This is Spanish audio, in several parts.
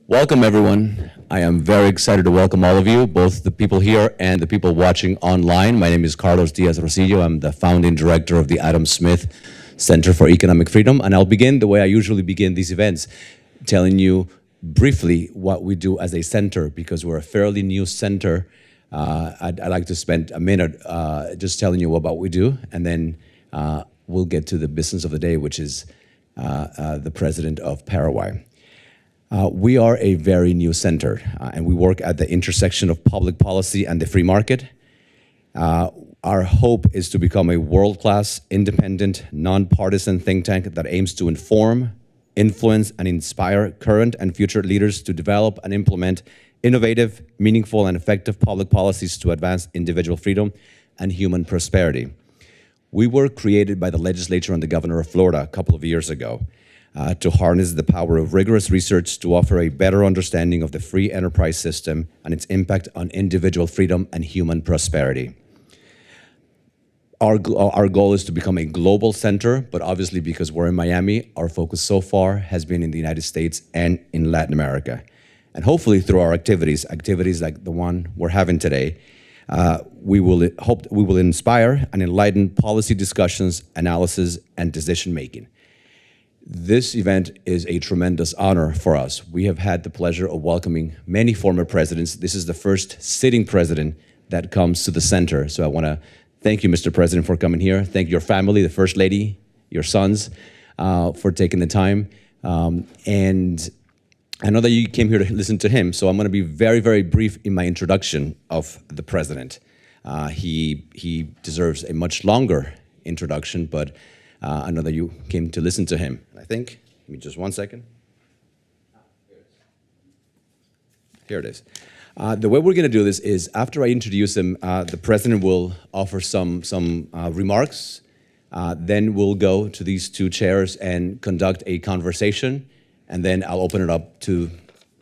Welcome, everyone. I am very excited to welcome all of you, both the people here and the people watching online. My name is Carlos Diaz-Rosillo. I'm the founding director of the Adam Smith Center for Economic Freedom, and I'll begin the way I usually begin these events, telling you briefly what we do as a center, because we're a fairly new center. I'd like to spend a minute just telling you about what we do, and then we'll get to the business of the day, which is the president of Paraguay. We are a very new center, and we work at the intersection of public policy and the free market. Our hope is to become a world-class, independent, nonpartisan think tank that aims to inform, influence, and inspire current and future leaders to develop and implement innovative, meaningful, and effective public policies to advance individual freedom and human prosperity. We were created by the legislature and the governor of Florida a couple of years ago to harness the power of rigorous research to offer a better understanding of the free enterprise system and its impact on individual freedom and human prosperity. Our goal is to become a global center, but obviously because we're in Miami, our focus so far has been in the United States and in Latin America. And hopefully through our activities like the one we're having today, we will inspire and enlighten policy discussions, analysis, and decision-making. This event is a tremendous honor for us. We have had the pleasure of welcoming many former presidents. This is the first sitting president that comes to the center. So I want to thank you, Mr. President, for coming here. Thank your family, the First Lady, your sons, for taking the time. And I know that you came here to listen to him, so I'm going to be very, very brief in my introduction of the president. He deserves a much longer introduction, but I know that you came to listen to him. I think, give me just 1 second. Here it is. The way we're going to do this is after I introduce him, the president will offer some remarks. Then we'll go to these two chairs and conduct a conversation. And then I'll open it up to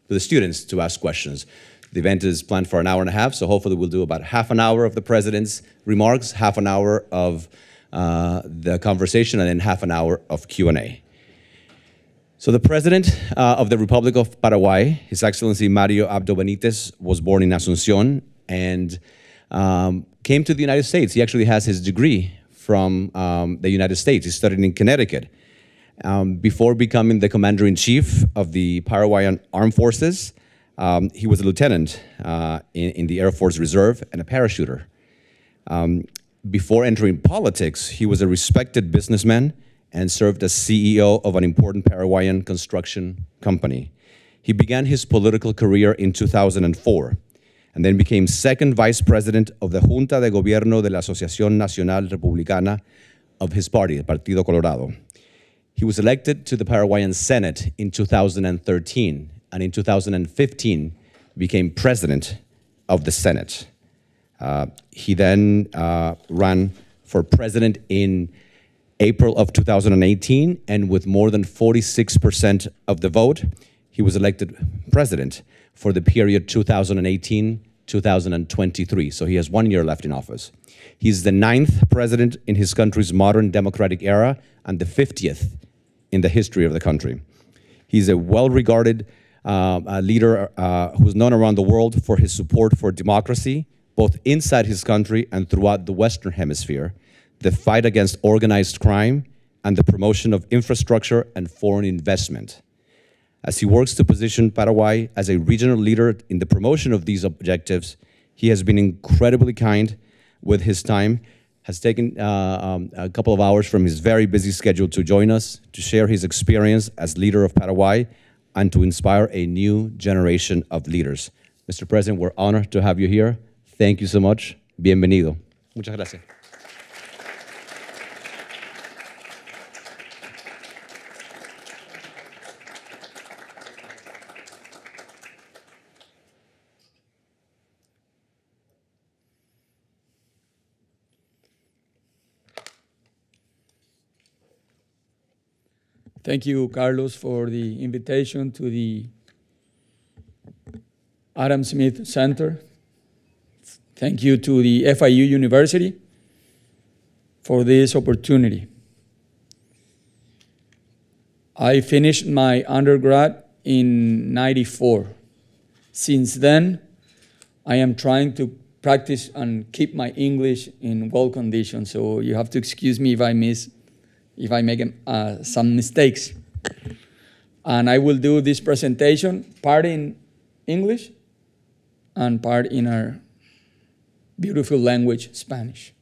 the students to ask questions. The event is planned for an hour and a half, so hopefully we'll do about half an hour of the president's remarks, half an hour of the conversation, and then half an hour of Q&A. So the President of the Republic of Paraguay, His Excellency Mario Abdo Benitez, was born in Asunción and came to the United States. He actually has his degree from the United States. He studied in Connecticut. Before becoming the Commander-in-Chief of the Paraguayan Armed Forces, he was a lieutenant in the Air Force Reserve and a parachuter. Before entering politics, he was a respected businessman and served as CEO of an important Paraguayan construction company. He began his political career in 2004 and then became second vice president of the Junta de Gobierno de la Asociación Nacional Republicana of his party, el Partido Colorado. He was elected to the Paraguayan Senate in 2013 and in 2015 became president of the Senate. He then ran for president in April of 2018, and with more than 46% of the vote, he was elected president for the period 2018-2023. So he has 1 year left in office. He's the 9th president in his country's modern democratic era and the 50th in the history of the country. He's a well-regarded leader who's known around the world for his support for democracy, both inside his country and throughout the Western Hemisphere, the fight against organized crime, and the promotion of infrastructure and foreign investment. As he works to position Paraguay as a regional leader in the promotion of these objectives, he has been incredibly kind with his time, has taken a couple of hours from his very busy schedule to join us, to share his experience as leader of Paraguay, and to inspire a new generation of leaders. Mr. President, we're honored to have you here. Thank you so much. Bienvenido. Muchas gracias. Thank you, Carlos, for the invitation to the Adam Smith Center. Thank you to the FIU University for this opportunity. I finished my undergrad in '94. Since then, I am trying to practice and keep my English in well condition. So you have to excuse me if I make some mistakes. And I will do this presentation part in English and part in our beautiful language, Spanish.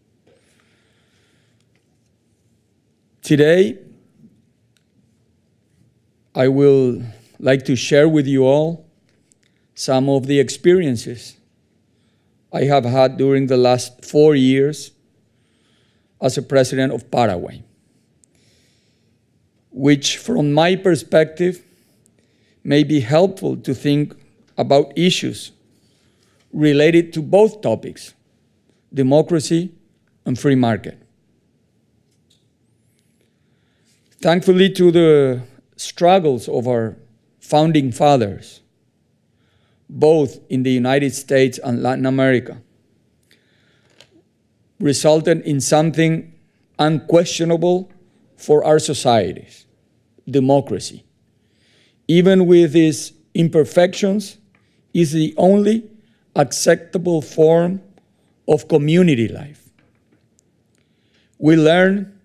Today, I will like to share with you all some of the experiences I have had during the last 4 years as a president of Paraguay, which from my perspective may be helpful to think about issues related to both topics, democracy and free market. Thankfully to the struggles of our founding fathers, both in the United States and Latin America, resulted in something unquestionable for our societies, democracy. Even with its imperfections, is the only acceptable form of community life. We learn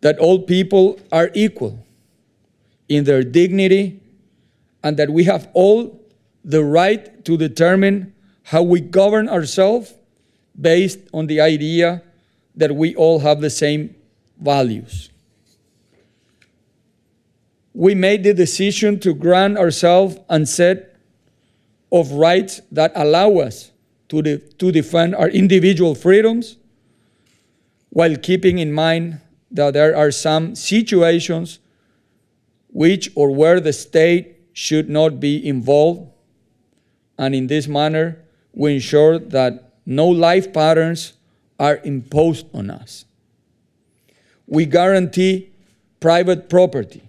that all people are equal in their dignity and that we have all the right to determine how we govern ourselves based on the idea that we all have the same values. We made the decision to grant ourselves a set of rights that allow us to defend our individual freedoms while keeping in mind that there are some situations which or where the state should not be involved. And in this manner, we ensure that no life patterns are imposed on us. We guarantee private property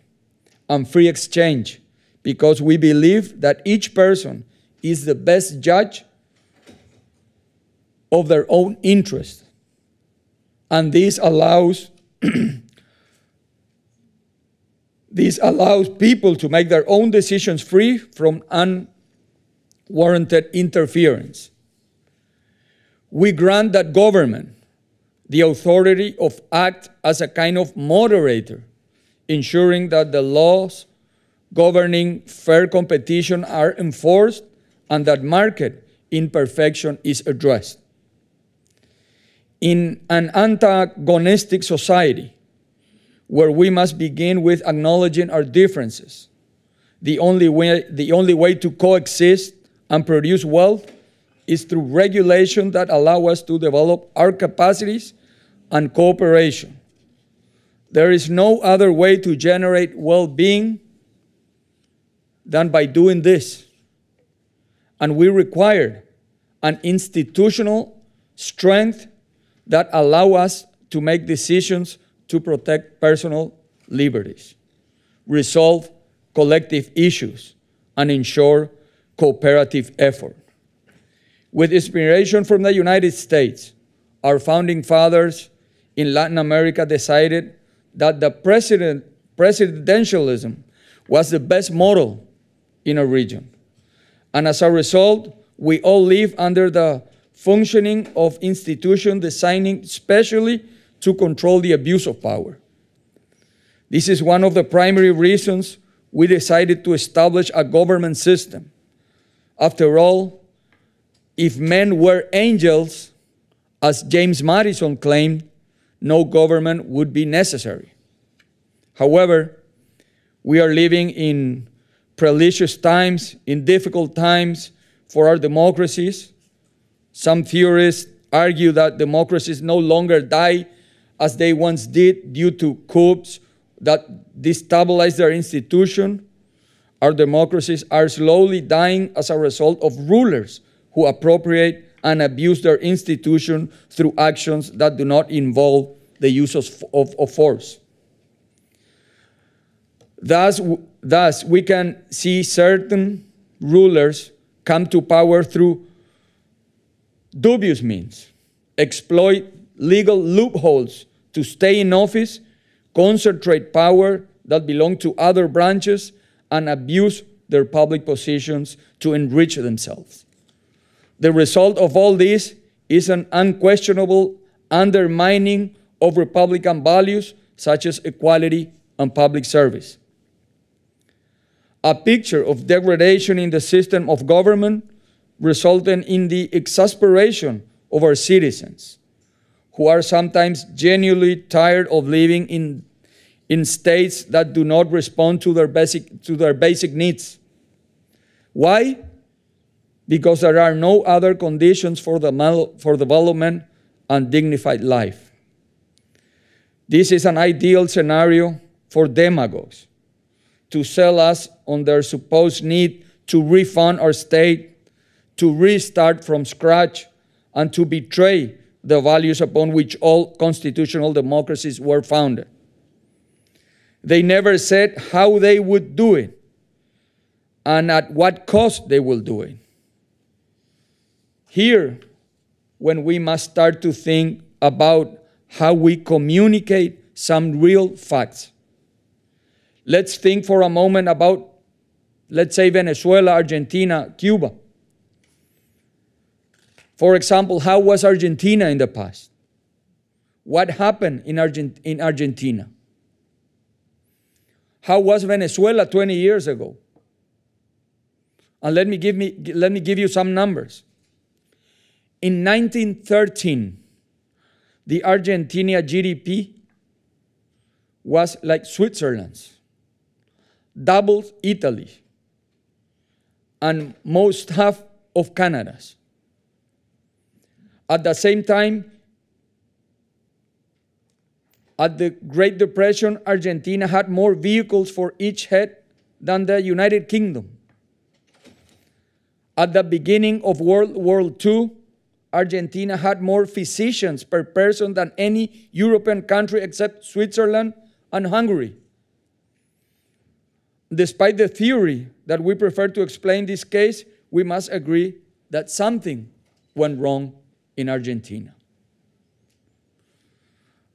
and free exchange because we believe that each person is the best judge of their own interest. And this allows people to make their own decisions free from unwarranted interference. We grant that government the authority of act as a kind of moderator, ensuring that the laws governing fair competition are enforced and that market imperfection is addressed. In an antagonistic society, where we must begin with acknowledging our differences, the only way to coexist and produce wealth is through regulation that allow us to develop our capacities and cooperation. There is no other way to generate well-being than by doing this. And we require an institutional strength that allow us to make decisions to protect personal liberties, resolve collective issues, and ensure cooperative effort. With inspiration from the United States, our founding fathers in Latin America decided that the presidentialism was the best model in a region. And as a result, we all live under the functioning of institutions designed specially to control the abuse of power. This is one of the primary reasons we decided to establish a government system. After all, if men were angels, as James Madison claimed, no government would be necessary. However, we are living in perilous times, in difficult times for our democracies. Some theorists argue that democracies no longer die as they once did due to coups that destabilize their institution. Our democracies are slowly dying as a result of rulers who appropriate and abuse their institution through actions that do not involve the use of force. Thus, we can see certain rulers come to power through dubious means, exploit legal loopholes to stay in office, concentrate power that belongs to other branches, and abuse their public positions to enrich themselves. The result of all this is an unquestionable undermining of Republican values such as equality and public service. A picture of degradation in the system of government resulting in the exasperation of our citizens, who are sometimes genuinely tired of living in states that do not respond to their basic needs. Why? Because there are no other conditions for development and dignified life. This is an ideal scenario for demagogues to sell us on their supposed need to refund our state, to restart from scratch, and to betray the values upon which all constitutional democracies were founded. They never said how they would do it and at what cost they will do it. Here, when we must start to think about how we communicate some real facts. Let's think for a moment about, let's say, Venezuela, Argentina, Cuba. For example, how was Argentina in the past? What happened in Argentina? How was Venezuela 20 years ago? And let me give you some numbers. In 1913, the Argentina GDP was like Switzerland's, doubled Italy, and most half of Canada's. At the same time, at the Great Depression, Argentina had more vehicles for each head than the United Kingdom. At the beginning of World War II, Argentina had more physicians per person than any European country except Switzerland and Hungary. Despite the theory that we prefer to explain this case, we must agree that something went wrong in Argentina.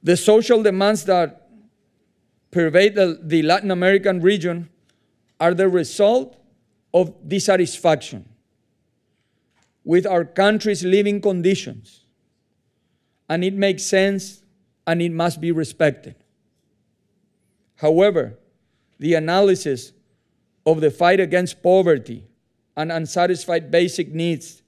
The social demands that pervade the Latin American region are the result of dissatisfaction with our country's living conditions, and it makes sense and it must be respected. However, the analysis of the fight against poverty and unsatisfied basic needs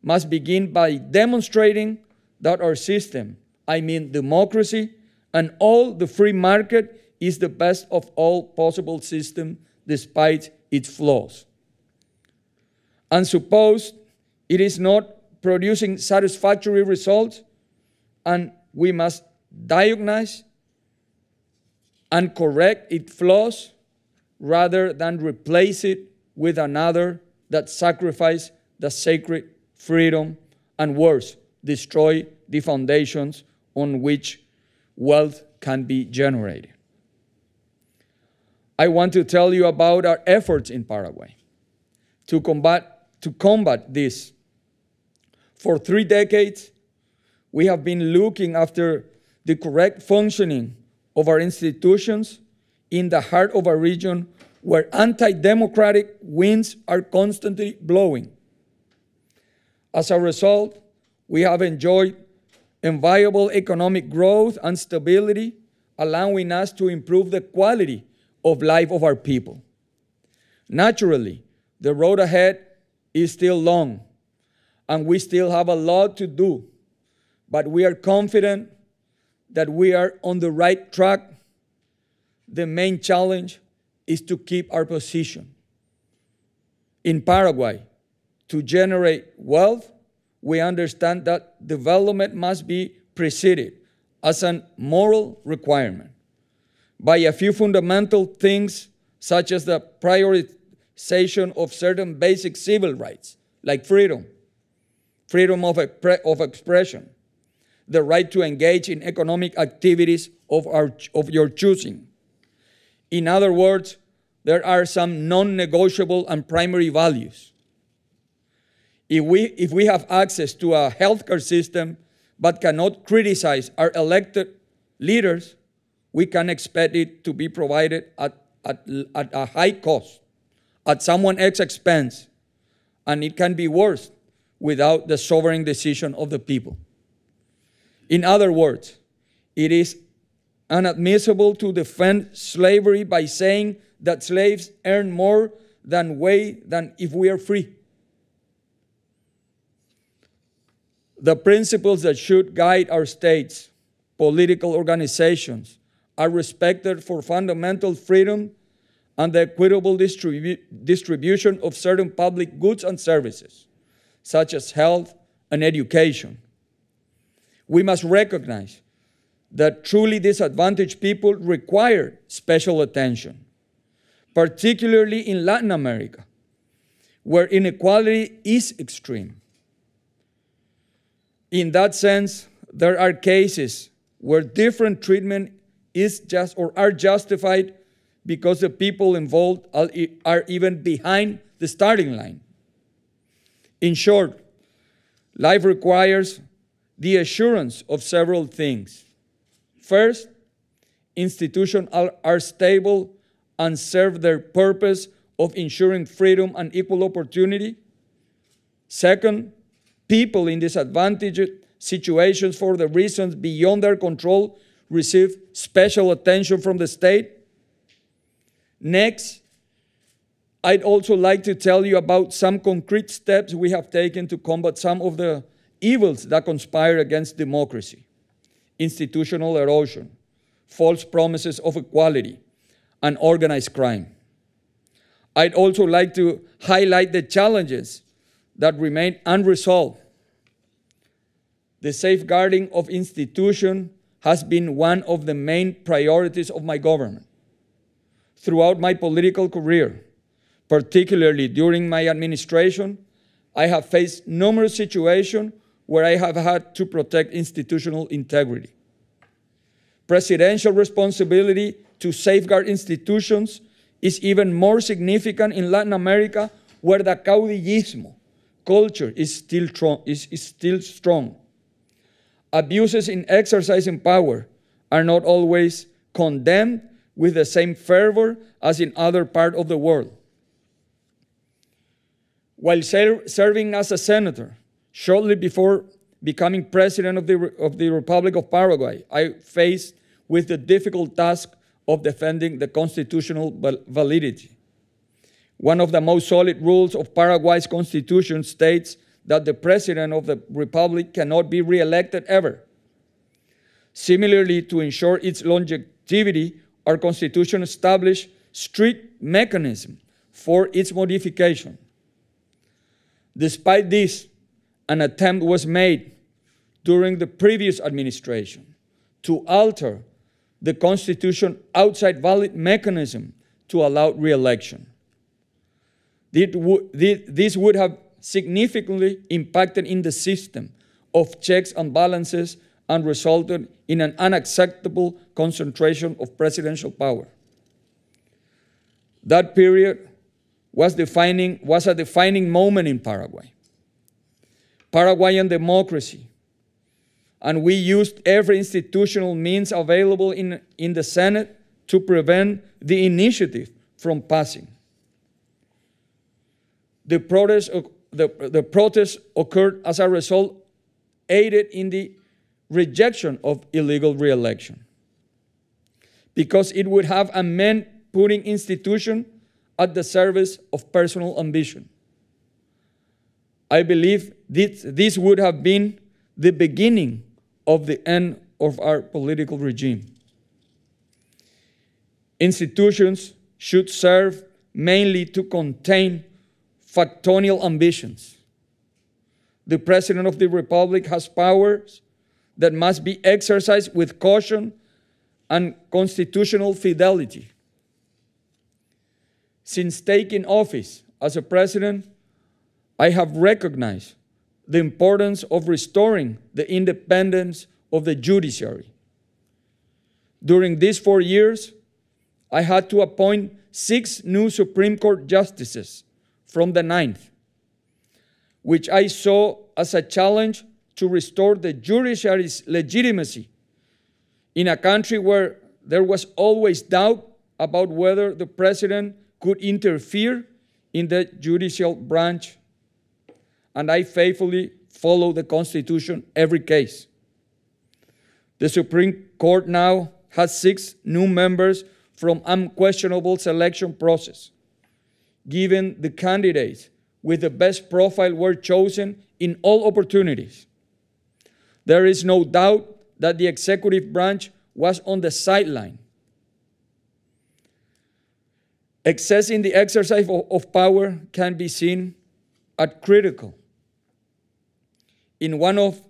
must begin by demonstrating that our system, I mean democracy, and all the free market is the best of all possible systems despite its flaws. And suppose it is not producing satisfactory results, and we must diagnose and correct its flaws rather than replace it with another that sacrifices the sacred freedom and worse, destroy the foundations on which wealth can be generated. I want to tell you about our efforts in Paraguay to combat this. For 3 decades, we have been looking after the correct functioning of our institutions in the heart of a region where anti-democratic winds are constantly blowing. As a result, we have enjoyed enviable economic growth and stability, allowing us to improve the quality of life of our people. Naturally, the road ahead is still long, and we still have a lot to do, but we are confident that we are on the right track. The main challenge is to keep our position. In Paraguay, to generate wealth, we understand that development must be preceded as a moral requirement by a few fundamental things, such as the prioritization of certain basic civil rights, like freedom of expression, the right to engage in economic activities of your choosing. In other words, there are some non-negotiable and primary values. If we have access to a healthcare system but cannot criticize our elected leaders, we can expect it to be provided at a high cost at someone else's expense, and it can be worse without the sovereign decision of the people. In other words, it is inadmissible to defend slavery by saying that slaves earn more than if we are free. The principles that should guide our states, political organizations, are respected for fundamental freedom and the equitable distribution of certain public goods and services, such as health and education. We must recognize that truly disadvantaged people require special attention, particularly in Latin America, where inequality is extreme. In that sense, there are cases where different treatment are justified because the people involved are even behind the starting line. In short, life requires the assurance of several things. First, institutions are stable and serve their purpose of ensuring freedom and equal opportunity. Second, people in disadvantaged situations for the reasons beyond their control receive special attention from the state. Next, I'd also like to tell you about some concrete steps we have taken to combat some of the evils that conspire against democracy: institutional erosion, false promises of equality, and organized crime. I'd also like to highlight the challenges that remain unresolved. The safeguarding of institutions has been one of the main priorities of my government. Throughout my political career, particularly during my administration, I have faced numerous situations where I have had to protect institutional integrity. Presidential responsibility to safeguard institutions is even more significant in Latin America, where the caudillismo culture is still strong. Abuses in exercising power are not always condemned with the same fervor as in other parts of the world. While serving as a senator, shortly before becoming president of the Republic of Paraguay, I faced with the difficult task of defending the constitutional validity. One of the most solid rules of Paraguay's constitution states that the president of the republic cannot be re-elected ever. Similarly, to ensure its longevity, our constitution established strict mechanisms for its modification. Despite this, an attempt was made during the previous administration to alter the constitution outside valid mechanism to allow re-election. This would have significantly impacted in the system of checks and balances and resulted in an unacceptable concentration of presidential power. That period was a defining moment in Paraguay. Paraguayan democracy, and we used every institutional means available in the Senate to prevent the initiative from passing. The protest occurred as a result, aided in the rejection of illegal re-election, because it would have meant putting institutions at the service of personal ambition. I believe this would have been the beginning of the end of our political regime. Institutions should serve mainly to contain factional ambitions. The President of the Republic has powers that must be exercised with caution and constitutional fidelity. Since taking office as a president, I have recognized the importance of restoring the independence of the judiciary. During these 4 years, I had to appoint 6 new Supreme Court justices from the 9th, which I saw as a challenge to restore the judiciary's legitimacy in a country where there was always doubt about whether the president could interfere in the judicial branch, and I faithfully follow the Constitution every case. The Supreme Court now has 6 new members from unquestionable selection process, given the candidates with the best profile were chosen in all opportunities. There is no doubt that the executive branch was on the sideline. Excess in the exercise of power can be seen as critical. In one of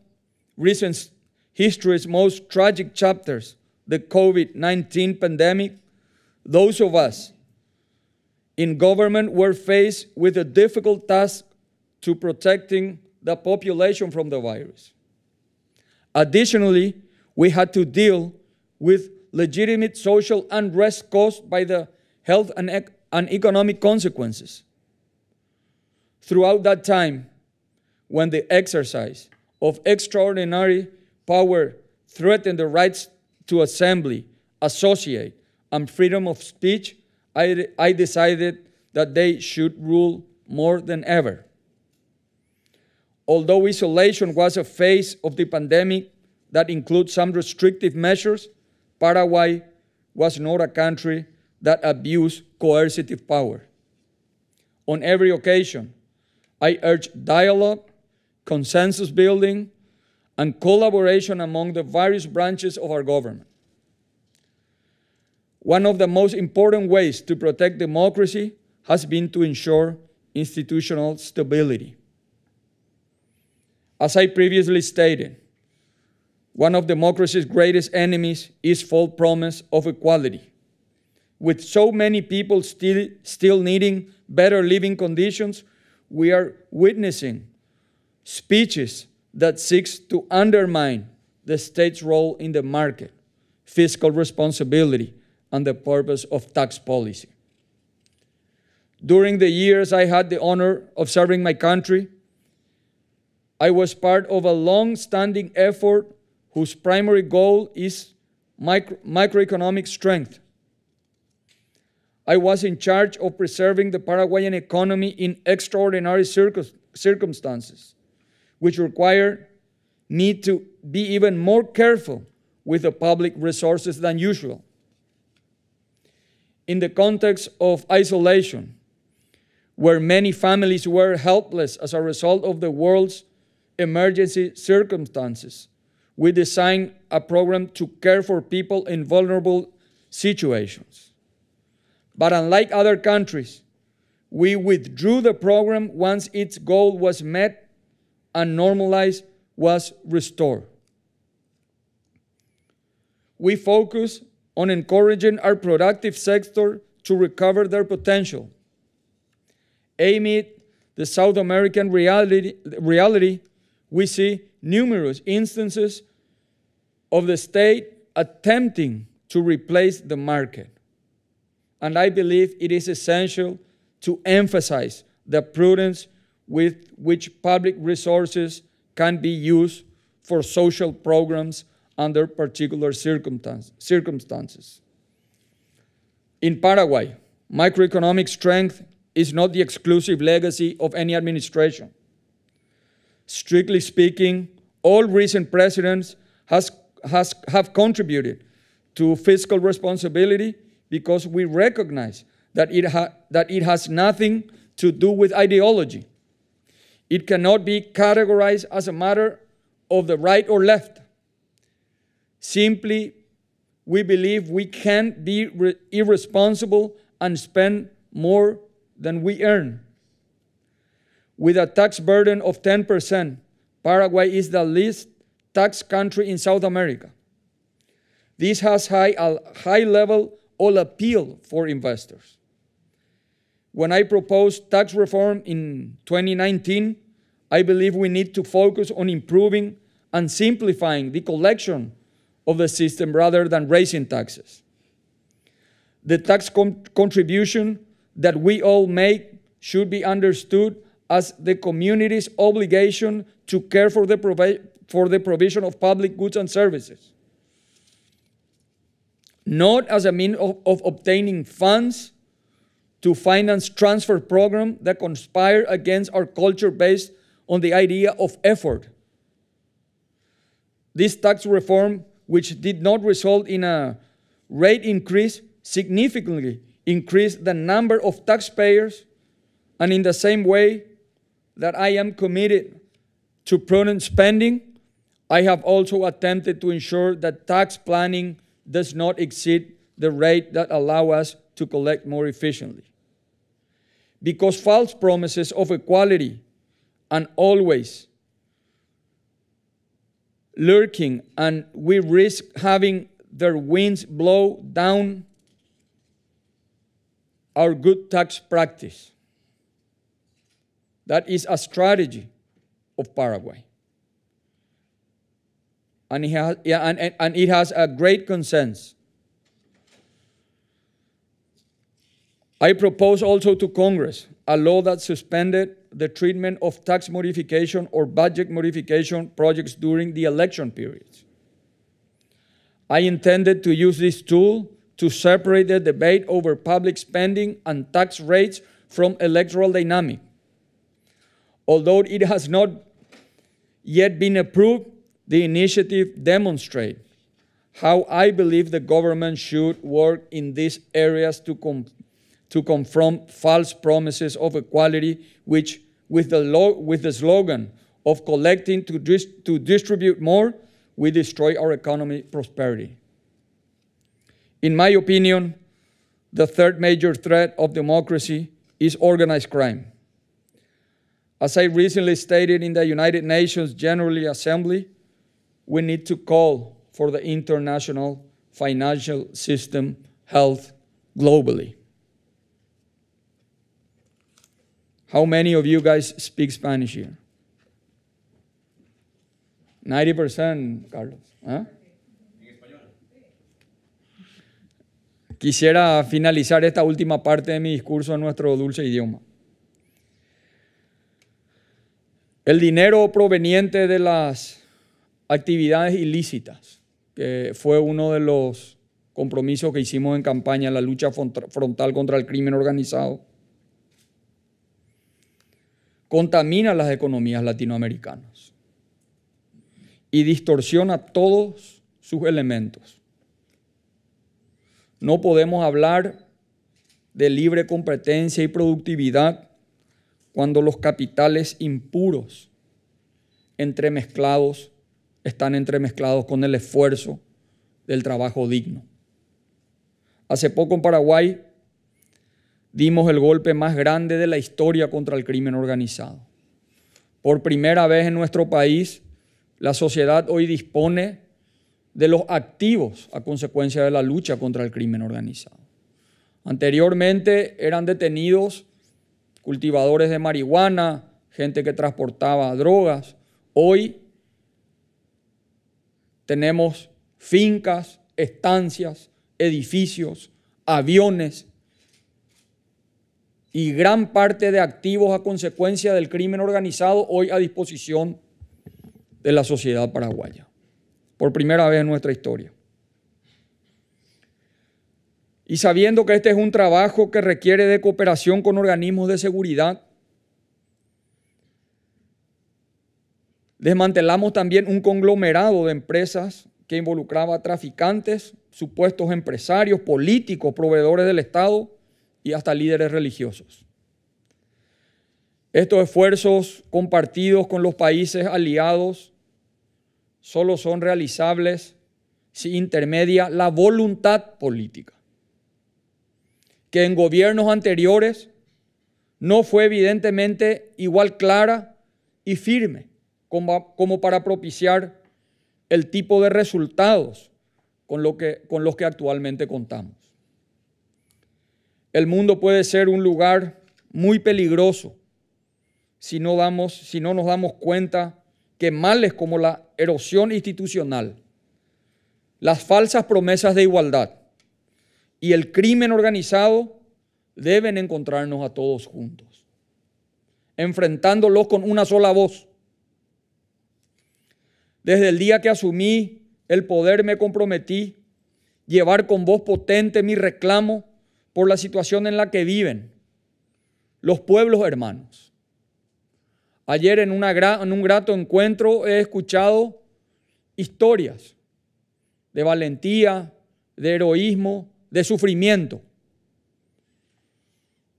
recent history's most tragic chapters, the COVID-19 pandemic, those of us in government were faced with a difficult task to protecting the population from the virus. Additionally, we had to deal with legitimate social unrest caused by the health and economic consequences. Throughout that time, when the exercise of extraordinary power threatened the rights to assembly, associate, and freedom of speech, I decided that they should rule more than ever. Although isolation was a phase of the pandemic that includes some restrictive measures, Paraguay was not a country that abused coercive power. On every occasion, I urged dialogue, consensus building, and collaboration among the various branches of our government. One of the most important ways to protect democracy has been to ensure institutional stability. As I previously stated, one of democracy's greatest enemies is false promise of equality. With so many people still needing better living conditions, we are witnessing speeches that seeks to undermine the state's role in the market, fiscal responsibility, and the purpose of tax policy. During the years I had the honor of serving my country, I was part of a long-standing effort whose primary goal is microeconomic strength. I was in charge of preserving the Paraguayan economy in extraordinary circumstances, which required me to be even more careful with the public resources than usual. In the context of isolation, where many families were helpless as a result of the world's emergency circumstances, we designed a program to care for people in vulnerable situations. But unlike other countries, we withdrew the program once its goal was met and normalized was restored. We focused on encouraging our productive sector to recover their potential. Amid the South American reality, we see numerous instances of the state attempting to replace the market. And I believe it is essential to emphasize the prudence with which public resources can be used for social programs under particular circumstances. In Paraguay, microeconomic strength is not the exclusive legacy of any administration. Strictly speaking, all recent presidents have contributed to fiscal responsibility because we recognize that it has nothing to do with ideology. It cannot be categorized as a matter of the right or left. Simply, we believe we can't be irresponsible and spend more than we earn. With a tax burden of 10%, Paraguay is the least taxed country in South America. This has a high level of appeal for investors. When I proposed tax reform in 2019, I believe we need to focus on improving and simplifying the collection of the system rather than raising taxes. The tax contribution that we all make should be understood as the community's obligation to care for the provision of public goods and services, not as a means of obtaining funds to finance transfer programs that conspire against our culture based on the idea of effort. This tax reform, which did not result in a rate increase, significantly increased the number of taxpayers, and in the same way that I am committed to prudent spending, I have also attempted to ensure that tax planning does not exceed the rate that allows us to collect more efficiently. Because false promises of equality and always lurking, and we risk having their winds blow down our good tax practice. That is a strategy of Paraguay. And it has a great consensus. I propose also to Congress a law that suspended the treatment of tax modification or budget modification projects during the election periods. I intended to use this tool to separate the debate over public spending and tax rates from electoral dynamic. Although it has not yet been approved, the initiative demonstrates how I believe the government should work in these areas to confront false promises of equality, which, with the slogan of collecting to distribute more, we destroy our economic prosperity. In my opinion, the third major threat of democracy is organized crime. As I recently stated in the United Nations General Assembly, we need to call for the international financial system health globally. How many of you guys speak Spanish here? 90%, Carlos. ¿Ah? Quisiera finalizar esta última parte de mi discurso en nuestro dulce idioma. El dinero proveniente de las actividades ilícitas, que fue uno de los compromisos que hicimos en campaña en la lucha frontal contra el crimen organizado, contamina las economías latinoamericanas y distorsiona todos sus elementos. No podemos hablar de libre competencia y productividad cuando los capitales impuros están entremezclados con el esfuerzo del trabajo digno. Hace poco en Paraguay dimos el golpe más grande de la historia contra el crimen organizado. Por primera vez en nuestro país, la sociedad hoy dispone de los activos a consecuencia de la lucha contra el crimen organizado. Anteriormente eran detenidos cultivadores de marihuana, gente que transportaba drogas. Hoy tenemos fincas, estancias, edificios, aviones y gran parte de activos a consecuencia del crimen organizado hoy a disposición de la sociedad paraguaya. Por primera vez en nuestra historia. Y sabiendo que este es un trabajo que requiere de cooperación con organismos de seguridad, desmantelamos también un conglomerado de empresas que involucraba a traficantes, supuestos empresarios, políticos, proveedores del Estado y hasta líderes religiosos. Estos esfuerzos compartidos con los países aliados solo son realizables si intermedia la voluntad política, que en gobiernos anteriores no fue evidentemente igual clara y firme como para propiciar el tipo de resultados con los que actualmente contamos. El mundo puede ser un lugar muy peligroso si no nos damos cuenta que males como la erosión institucional, las falsas promesas de igualdad y el crimen organizado deben encontrarnos a todos juntos, enfrentándolos con una sola voz. Desde el día que asumí el poder me comprometí llevar con voz potente mi reclamo por la situación en la que viven los pueblos hermanos. Ayer en un grato encuentro he escuchado historias de valentía, de heroísmo, de sufrimiento.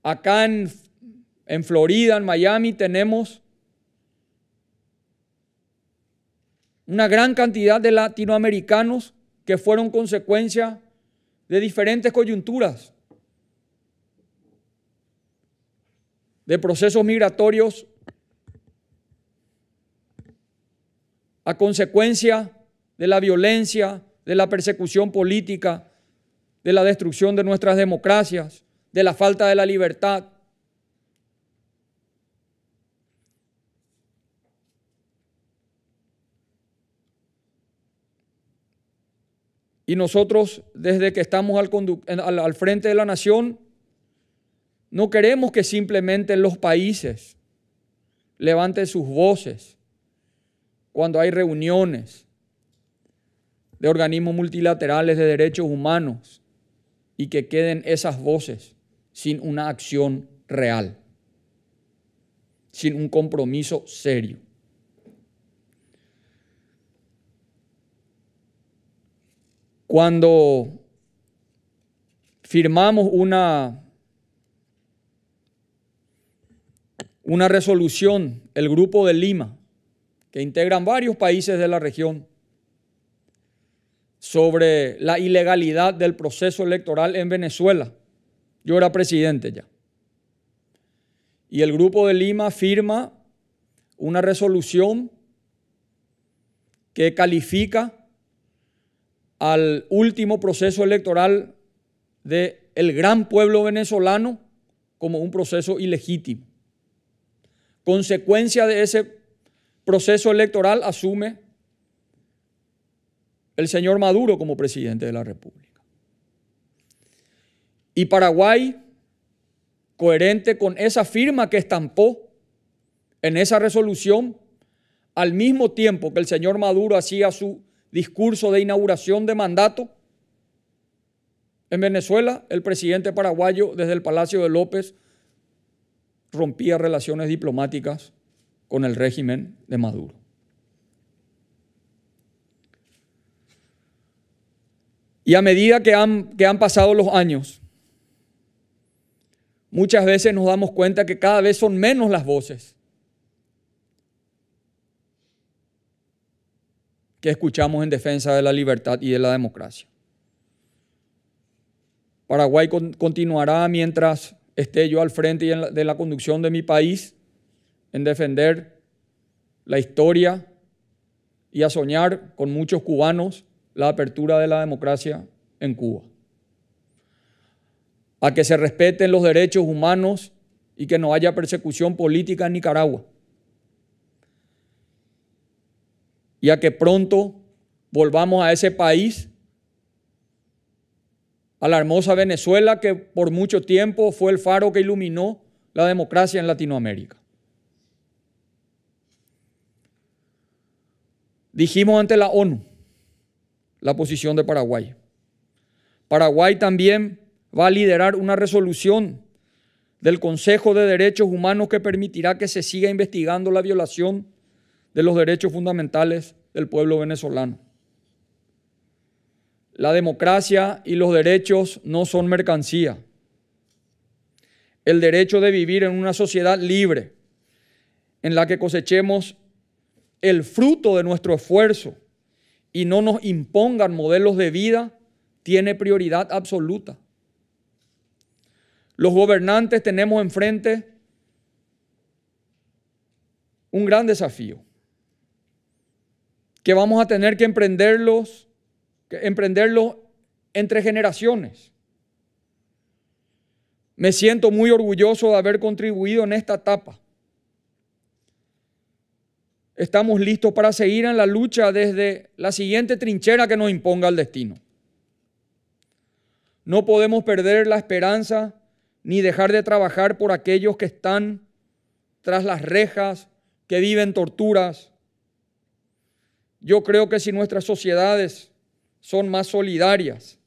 Acá en Florida, en Miami, tenemos una gran cantidad de latinoamericanos que fueron consecuencia de diferentes coyunturas, de procesos migratorios a consecuencia de la violencia, de la persecución política, de la destrucción de nuestras democracias, de la falta de la libertad. Y nosotros, desde que estamos al frente de la nación, no queremos que simplemente los países levanten sus voces cuando hay reuniones de organismos multilaterales de derechos humanos y que queden esas voces sin una acción real, sin un compromiso serio. Cuando firmamos una resolución, el Grupo de Lima, que integran varios países de la región, sobre la ilegalidad del proceso electoral en Venezuela. Yo era presidente ya. Y el Grupo de Lima firma una resolución que califica al último proceso electoral del gran pueblo venezolano como un proceso ilegítimo. Consecuencia de ese proceso electoral asume el señor Maduro como presidente de la República. Y Paraguay, coherente con esa firma que estampó en esa resolución, al mismo tiempo que el señor Maduro hacía su discurso de inauguración de mandato en Venezuela, el presidente paraguayo desde el Palacio de López rompía relaciones diplomáticas con el régimen de Maduro. Y a medida que han pasado los años, muchas veces nos damos cuenta que cada vez son menos las voces que escuchamos en defensa de la libertad y de la democracia. Paraguay continuará mientras esté yo al frente de la conducción de mi país en defender la historia y a soñar con muchos cubanos la apertura de la democracia en Cuba. A que se respeten los derechos humanos y que no haya persecución política en Nicaragua. Y a que pronto volvamos a ese país, a la hermosa Venezuela que por mucho tiempo fue el faro que iluminó la democracia en Latinoamérica. Dijimos ante la ONU la posición de Paraguay. Paraguay también va a liderar una resolución del Consejo de Derechos Humanos que permitirá que se siga investigando la violación de los derechos fundamentales del pueblo venezolano. La democracia y los derechos no son mercancía. El derecho de vivir en una sociedad libre, en la que cosechemos el fruto de nuestro esfuerzo y no nos impongan modelos de vida, tiene prioridad absoluta. Los gobernantes tenemos enfrente un gran desafío que vamos a tener que emprenderlo entre generaciones. Me siento muy orgulloso de haber contribuido en esta etapa. Estamos listos para seguir en la lucha desde la siguiente trinchera que nos imponga el destino. No podemos perder la esperanza ni dejar de trabajar por aquellos que están tras las rejas, que viven torturas. Yo creo que si nuestras sociedades son más solidarias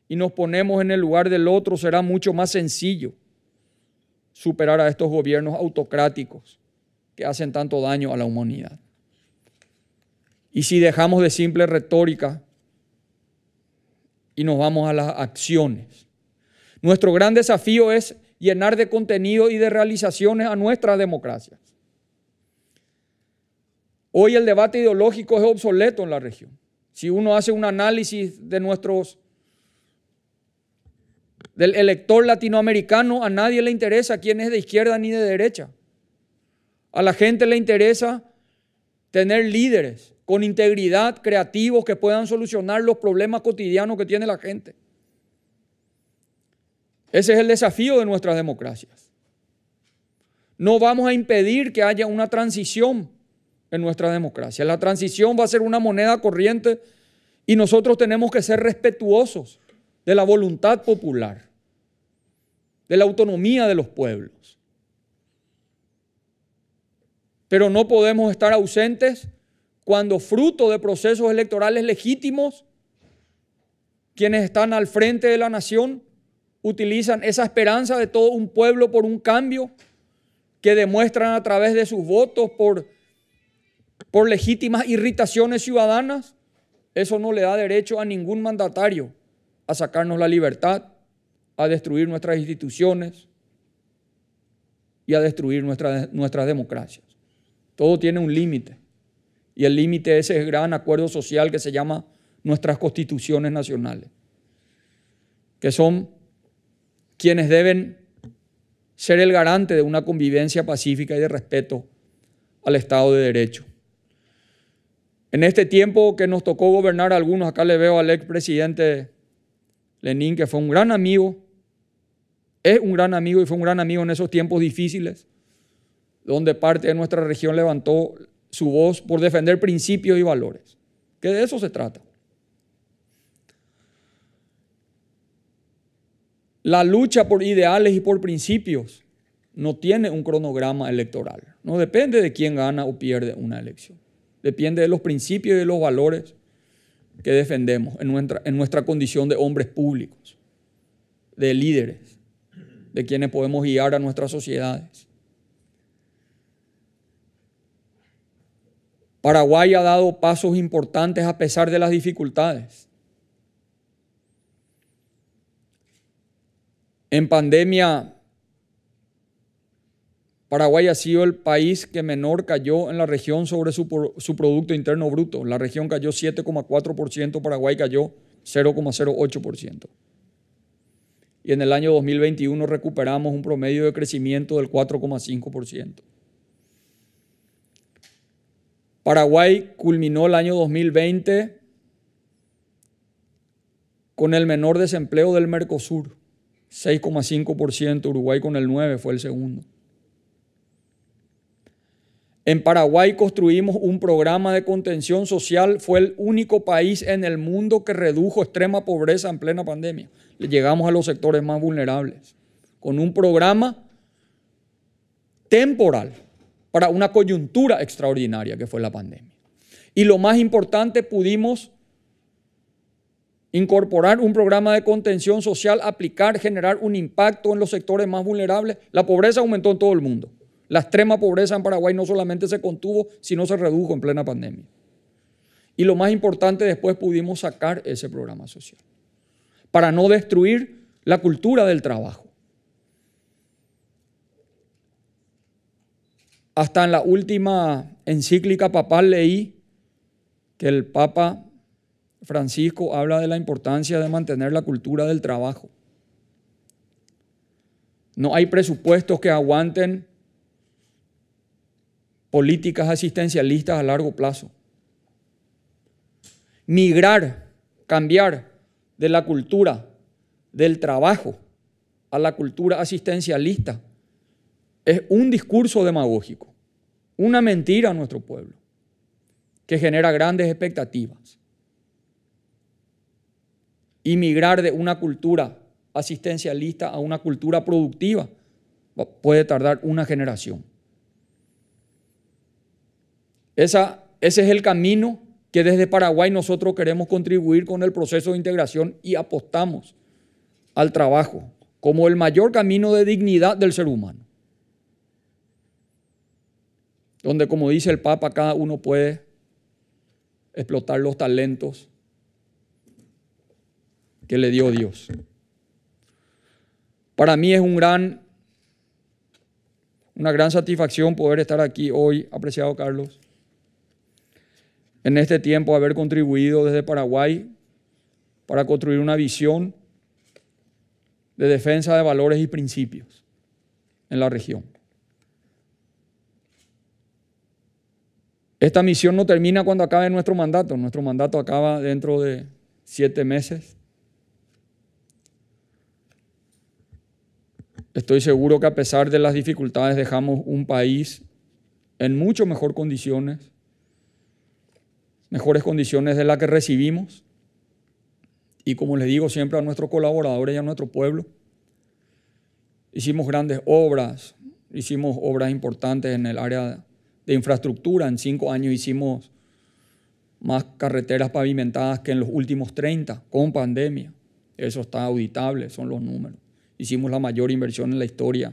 y nos ponemos en el lugar del otro, será mucho más sencillo superar a estos gobiernos autocráticos que hacen tanto daño a la humanidad. Y si dejamos de simple retórica y nos vamos a las acciones, nuestro gran desafío es llenar de contenido y de realizaciones a nuestras democracias. Hoy el debate ideológico es obsoleto en la región. Si uno hace un análisis del elector latinoamericano, a nadie le interesa quién es de izquierda ni de derecha. A la gente le interesa tener líderes con integridad, creativos, que puedan solucionar los problemas cotidianos que tiene la gente. Ese es el desafío de nuestras democracias. No vamos a impedir que haya una transición en nuestra democracia. La transición va a ser una moneda corriente y nosotros tenemos que ser respetuosos de la voluntad popular, de la autonomía de los pueblos. Pero no podemos estar ausentes cuando, fruto de procesos electorales legítimos, quienes están al frente de la nación utilizan esa esperanza de todo un pueblo por un cambio que demuestran a través de sus votos por legítimas irritaciones ciudadanas. Eso no le da derecho a ningún mandatario a sacarnos la libertad, a destruir nuestras instituciones y a destruir nuestras democracias. Todo tiene un límite, y el límite es ese gran acuerdo social que se llama nuestras constituciones nacionales, que son quienes deben ser el garante de una convivencia pacífica y de respeto al Estado de Derecho. En este tiempo que nos tocó gobernar a algunos, acá le veo al expresidente Lenin, que fue un gran amigo, es un gran amigo y fue un gran amigo en esos tiempos difíciles, donde parte de nuestra región levantó su voz por defender principios y valores, que de eso se trata. La lucha por ideales y por principios no tiene un cronograma electoral, no depende de quién gana o pierde una elección, depende de los principios y de los valores que defendemos en nuestra condición de hombres públicos, de líderes, de quienes podemos guiar a nuestras sociedades. Paraguay ha dado pasos importantes a pesar de las dificultades. En pandemia, Paraguay ha sido el país que menor cayó en la región sobre su Producto Interno Bruto. La región cayó 7,4%, Paraguay cayó 0,08%. Y en el año 2021 recuperamos un promedio de crecimiento del 4,5%. Paraguay culminó el año 2020 con el menor desempleo del Mercosur, 6,5%, Uruguay con el 9% fue el segundo. En Paraguay construimos un programa de contención social, fue el único país en el mundo que redujo extrema pobreza en plena pandemia. Le llegamos a los sectores más vulnerables, con un programa temporal para una coyuntura extraordinaria que fue la pandemia. Y lo más importante, pudimos incorporar un programa de contención social, aplicar, generar un impacto en los sectores más vulnerables. La pobreza aumentó en todo el mundo. La extrema pobreza en Paraguay no solamente se contuvo, sino se redujo en plena pandemia. Y lo más importante, después pudimos sacar ese programa social para no destruir la cultura del trabajo. Hasta en la última encíclica papal leí que el Papa Francisco habla de la importancia de mantener la cultura del trabajo. No hay presupuestos que aguanten políticas asistencialistas a largo plazo. Migrar, cambiar de la cultura del trabajo a la cultura asistencialista es un discurso demagógico, una mentira a nuestro pueblo, que genera grandes expectativas. Y migrar de una cultura asistencialista a una cultura productiva puede tardar una generación. Ese es el camino que desde Paraguay nosotros queremos contribuir con el proceso de integración y apostamos al trabajo como el mayor camino de dignidad del ser humano. donde, como dice el Papa, cada uno puede explotar los talentos que le dio Dios. Para mí es una gran satisfacción poder estar aquí hoy, apreciado Carlos, en este tiempo haber contribuido desde Paraguay para construir una visión de defensa de valores y principios en la región. Esta misión no termina cuando acabe nuestro mandato. Nuestro mandato acaba dentro de 7 meses. Estoy seguro que a pesar de las dificultades dejamos un país en mucho mejores condiciones de las que recibimos. Y como les digo siempre a nuestros colaboradores y a nuestro pueblo, hicimos grandes obras, hicimos obras importantes en el área de infraestructura. En 5 años hicimos más carreteras pavimentadas que en los últimos 30, con pandemia. Eso está auditable, son los números. Hicimos la mayor inversión en la historia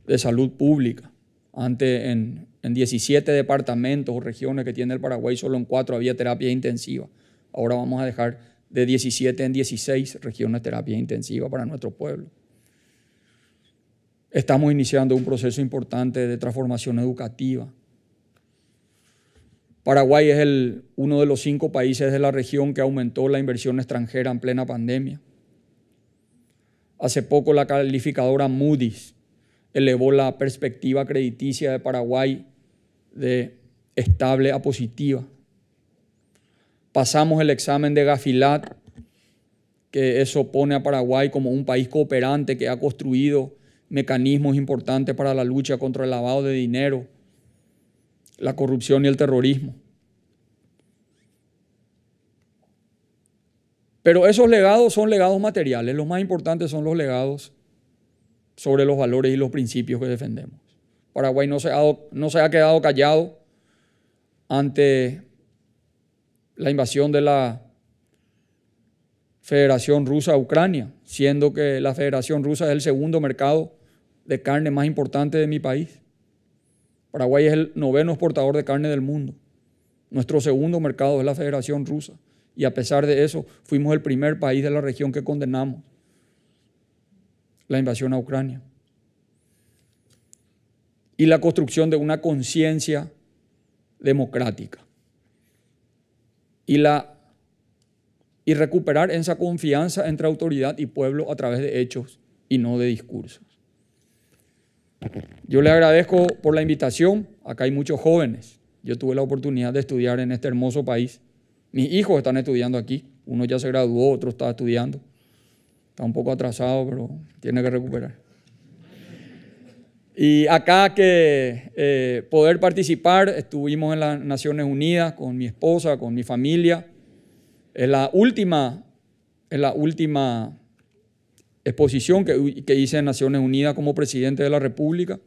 de salud pública. Antes en 17 departamentos o regiones que tiene el Paraguay, solo en 4 había terapia intensiva. Ahora vamos a dejar de 17 en 16 regiones de terapia intensiva para nuestro pueblo. Estamos iniciando un proceso importante de transformación educativa. Paraguay es uno de los 5 países de la región que aumentó la inversión extranjera en plena pandemia. Hace poco la calificadora Moody's elevó la perspectiva crediticia de Paraguay de estable a positiva. Pasamos el examen de Gafilat, que eso pone a Paraguay como un país cooperante que ha construido mecanismos importantes para la lucha contra el lavado de dinero, la corrupción y el terrorismo. Pero esos legados son legados materiales. Los más importantes son los legados sobre los valores y los principios que defendemos. Paraguay no se ha quedado callado ante la invasión de la Federación Rusa a Ucrania, siendo que la Federación Rusa es el segundo mercado de carne más importante de mi país. Paraguay es el 9º exportador de carne del mundo. Nuestro segundo mercado es la Federación Rusa. Y a pesar de eso, fuimos el primer país de la región que condenamos la invasión a Ucrania. Y la construcción de una conciencia democrática. Y recuperar esa confianza entre autoridad y pueblo a través de hechos y no de discursos. Yo le agradezco por la invitación. Acá hay muchos jóvenes. Yo tuve la oportunidad de estudiar en este hermoso país. Mis hijos están estudiando aquí. Uno ya se graduó, otro está estudiando. Está un poco atrasado, pero tiene que recuperar. Y acá que poder participar, estuvimos en las Naciones Unidas con mi esposa, con mi familia. Es la última exposición que hice en Naciones Unidas como presidente de la República.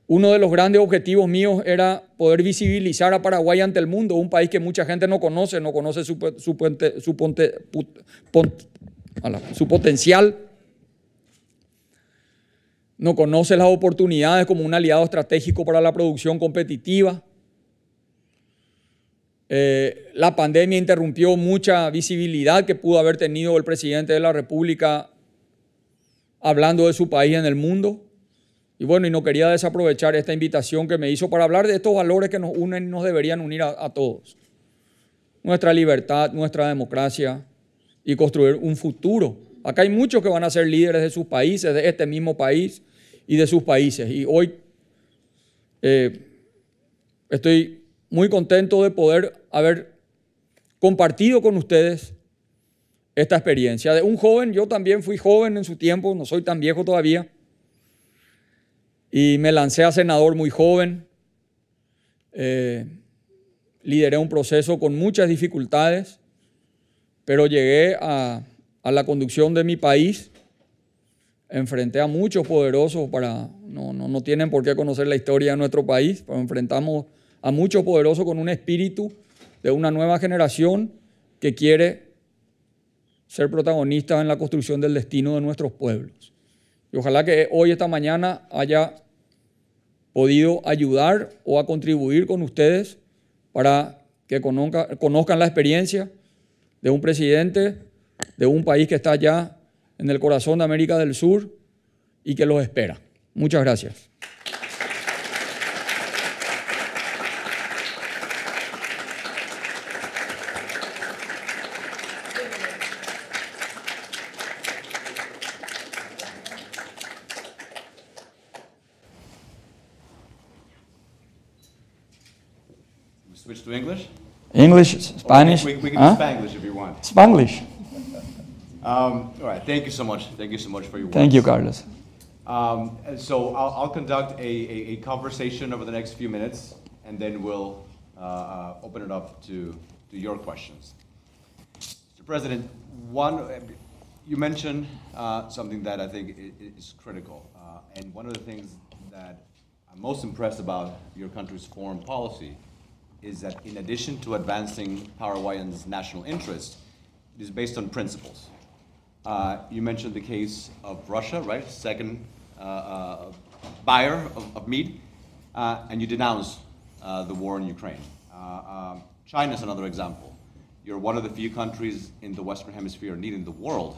Uno de los grandes objetivos míos era poder visibilizar a Paraguay ante el mundo, un país que mucha gente no conoce su potencial, no conoce las oportunidades como un aliado estratégico para la producción competitiva. La pandemia interrumpió mucha visibilidad que pudo haber tenido el presidente de la República hablando de su país en el mundo. Y bueno, y no quería desaprovechar esta invitación que me hizo para hablar de estos valores que nos unen y nos deberían unir a todos. Nuestra libertad, nuestra democracia y construir un futuro. Acá hay muchos que van a ser líderes de sus países, de este mismo país y de sus países. Y hoy estoy muy contento de poder haber compartido con ustedes esta experiencia. De un joven, yo también fui joven en su tiempo, no soy tan viejo todavía. Y me lancé a senador muy joven. Lideré un proceso con muchas dificultades, pero llegué a la conducción de mi país. Enfrenté a muchos poderosos no tienen por qué conocer la historia de nuestro país, pero enfrentamos a muchos poderosos con un espíritu de una nueva generación que quiere ser protagonista en la construcción del destino de nuestros pueblos. Y ojalá que hoy, esta mañana, haya podido ayudar o a contribuir con ustedes para que conozcan la experiencia de un presidente de un país que está allá en el corazón de América del Sur y que los espera. Muchas gracias. Switch to English? English, Spanish? We can do Spanglish if you want. Spanglish. All right, thank you so much. Thank you so much for your work. Thank you, Carlos. So I'll conduct a conversation over the next few minutes, and then we'll open it up to your questions. Mr. President, you mentioned something that I think is critical, and one of the things that I'm most impressed about your country's foreign policy is that in addition to advancing Paraguayan's national interest, it is based on principles. You mentioned the case of Russia, right? Second buyer of meat, and you denounced the war in Ukraine. China is another example. You're one of the few countries in the Western Hemisphere, indeed in the world,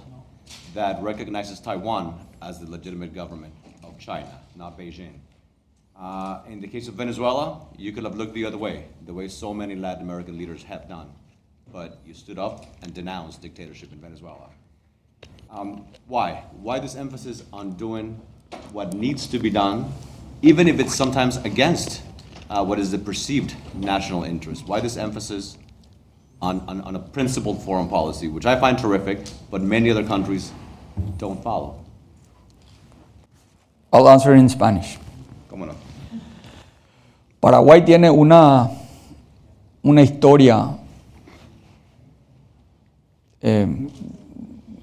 that recognizes Taiwan as the legitimate government of China, not Beijing. In the case of Venezuela, you could have looked the other way, the way so many Latin American leaders have done. But you stood up and denounced dictatorship in Venezuela. Why? Why this emphasis on doing what needs to be done, even if it's sometimes against what is the perceived national interest? Why this emphasis on a principled foreign policy, which I find terrific, but many other countries don't follow? I'll answer in Spanish. ¿Cómo no? Paraguay tiene una historia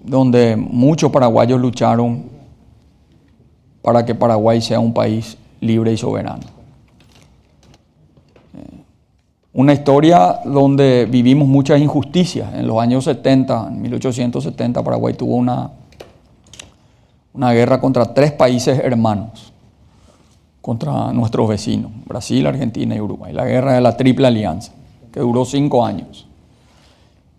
donde muchos paraguayos lucharon para que Paraguay sea un país libre y soberano. Una historia donde vivimos muchas injusticias. En los años 70, en 1870, Paraguay tuvo una guerra contra 3 países hermanos, contra nuestros vecinos, Brasil, Argentina y Uruguay. La guerra de la Triple Alianza, que duró 5 años.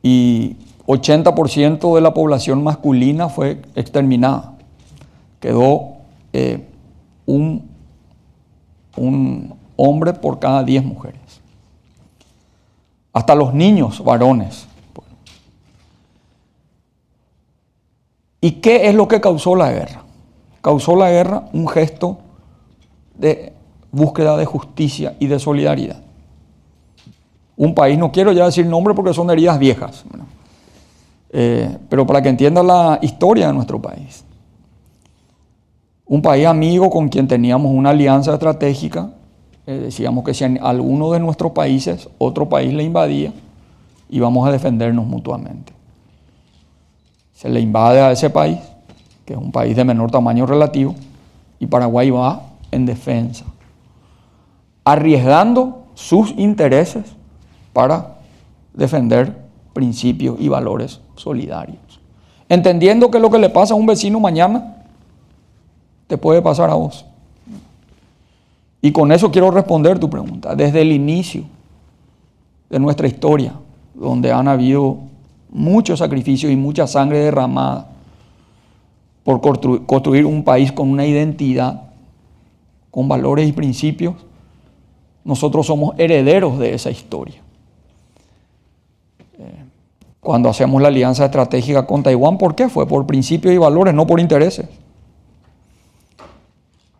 Y 80% de la población masculina fue exterminada. Quedó un hombre por cada 10 mujeres. Hasta los niños varones. ¿Y qué es lo que causó la guerra? Causó la guerra un gesto de búsqueda de justicia y de solidaridad. Un país, no quiero ya decir nombre porque son heridas viejas, pero para que entienda la historia de nuestro país. Un país amigo con quien teníamos una alianza estratégica, decíamos que si en alguno de nuestros países otro país le invadía, íbamos a defendernos mutuamente. Se le invade a ese país, que es un país de menor tamaño relativo, y Paraguay va en defensa, arriesgando sus intereses para defender principios y valores solidarios, entendiendo que lo que le pasa a un vecino mañana te puede pasar a vos. Y con eso quiero responder tu pregunta. Desde el inicio de nuestra historia, donde han habido muchos sacrificios y mucha sangre derramada por construir un país con una identidad, con valores y principios, nosotros somos herederos de esa historia. Cuando hacemos la alianza estratégica con Taiwán, ¿por qué? Fue por principios y valores, no por intereses.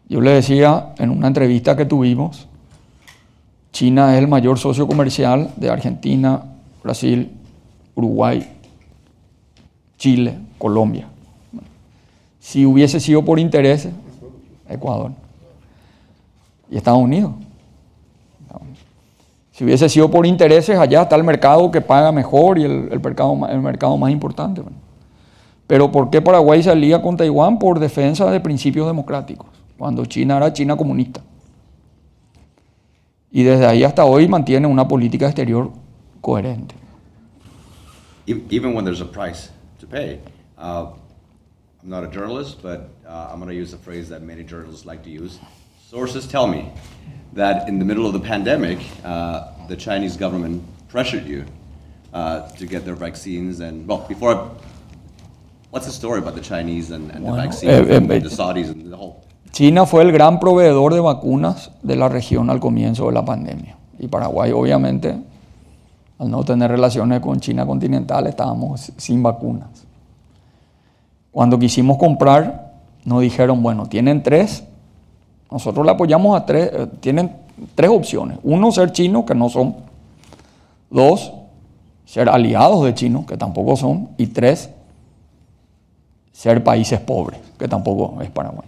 Yo le decía en una entrevista que tuvimos, China es el mayor socio comercial de Argentina, Brasil, Uruguay, Chile, Colombia. Si hubiese sido por intereses, Ecuador y Estados Unidos. Si hubiese sido por intereses, allá está el mercado que paga mejor y el mercado más importante. Pero ¿por qué Paraguay se alía con Taiwán? Por defensa de principios democráticos, cuando China era China comunista. Y desde ahí hasta hoy mantiene una política exterior coherente. Even when there's a price to pay. I'm not a journalist, but I'm going to use a phrase that many journalists like to use. Sources tell me that in the middle of the pandemic, the Chinese government pressured you to get their vaccines. And, well, what's the story about the Chinese and the vaccines, and the Saudis and the whole? China fue el gran proveedor de vacunas de la región al comienzo de la pandemia. Y Paraguay, obviamente, al no tener relaciones con China continental, estábamos sin vacunas. Cuando quisimos comprar, nos dijeron, bueno, tienen 3. Nosotros le apoyamos a 3. Tienen 3 opciones. 1, ser chinos, que no son. 2, ser aliados de chinos, que tampoco son. Y 3, ser países pobres, que tampoco es Paraguay.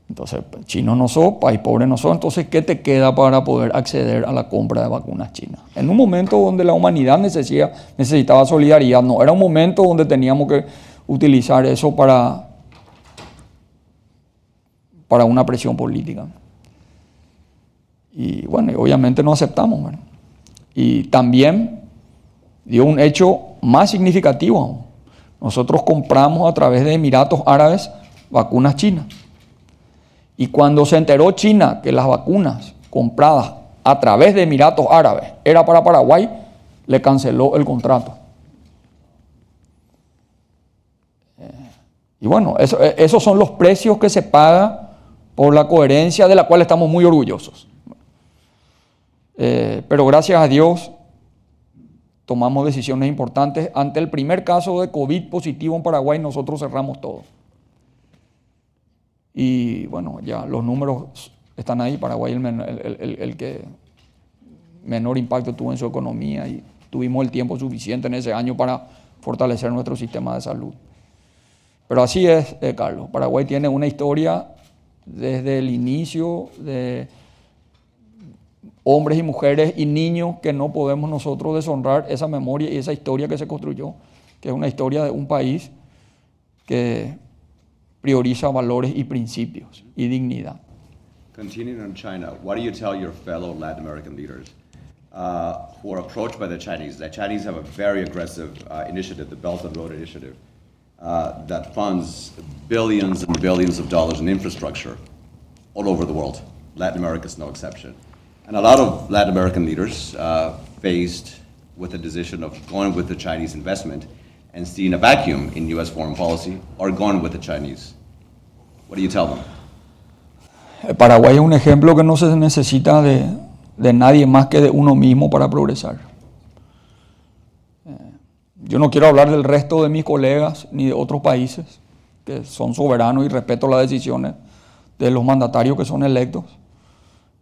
Entonces, chinos no son, país pobre no son. Entonces, ¿qué te queda para poder acceder a la compra de vacunas chinas? En un momento donde la humanidad necesitaba solidaridad, no, era un momento donde teníamos que utilizar eso para una presión política. Y bueno, obviamente no aceptamos, ¿verdad? Y también dio un hecho más significativo aún. Nosotros compramos a través de Emiratos Árabes vacunas chinas. Y cuando se enteró China que las vacunas compradas a través de Emiratos Árabes era para Paraguay, le canceló el contrato. Y bueno, esos son los precios que se pagan por la coherencia de la cual estamos muy orgullosos. Pero gracias a Dios tomamos decisiones importantes. Ante el primer caso de COVID positivo en Paraguay, nosotros cerramos todo. Y bueno, ya los números están ahí. Paraguay el que menor impacto tuvo en su economía, y tuvimos el tiempo suficiente en ese año para fortalecer nuestro sistema de salud. Pero así es, Carlos. Paraguay tiene una historia desde el inicio de hombres y mujeres y niños que no podemos nosotros deshonrar esa memoria y esa historia que se construyó, que es una historia de un país que prioriza valores y principios y dignidad. Continuing on China, what do you tell your fellow Latin American leaders who are approached by the Chinese? The Chinese have a very aggressive initiative, the Belt and Road Initiative, that funds billions and billions of dollars in infrastructure all over the world. Latin America is no exception. And a lot of Latin American leaders, faced with the decision of going with the Chinese investment and seeing a vacuum in U.S. foreign policy, are going with the Chinese. What do you tell them? Paraguay es un ejemplo que no se necesita de nadie más que de uno mismo para progresar. Yo no quiero hablar del resto de mis colegas ni de otros países que son soberanos y respeto las decisiones de los mandatarios que son electos.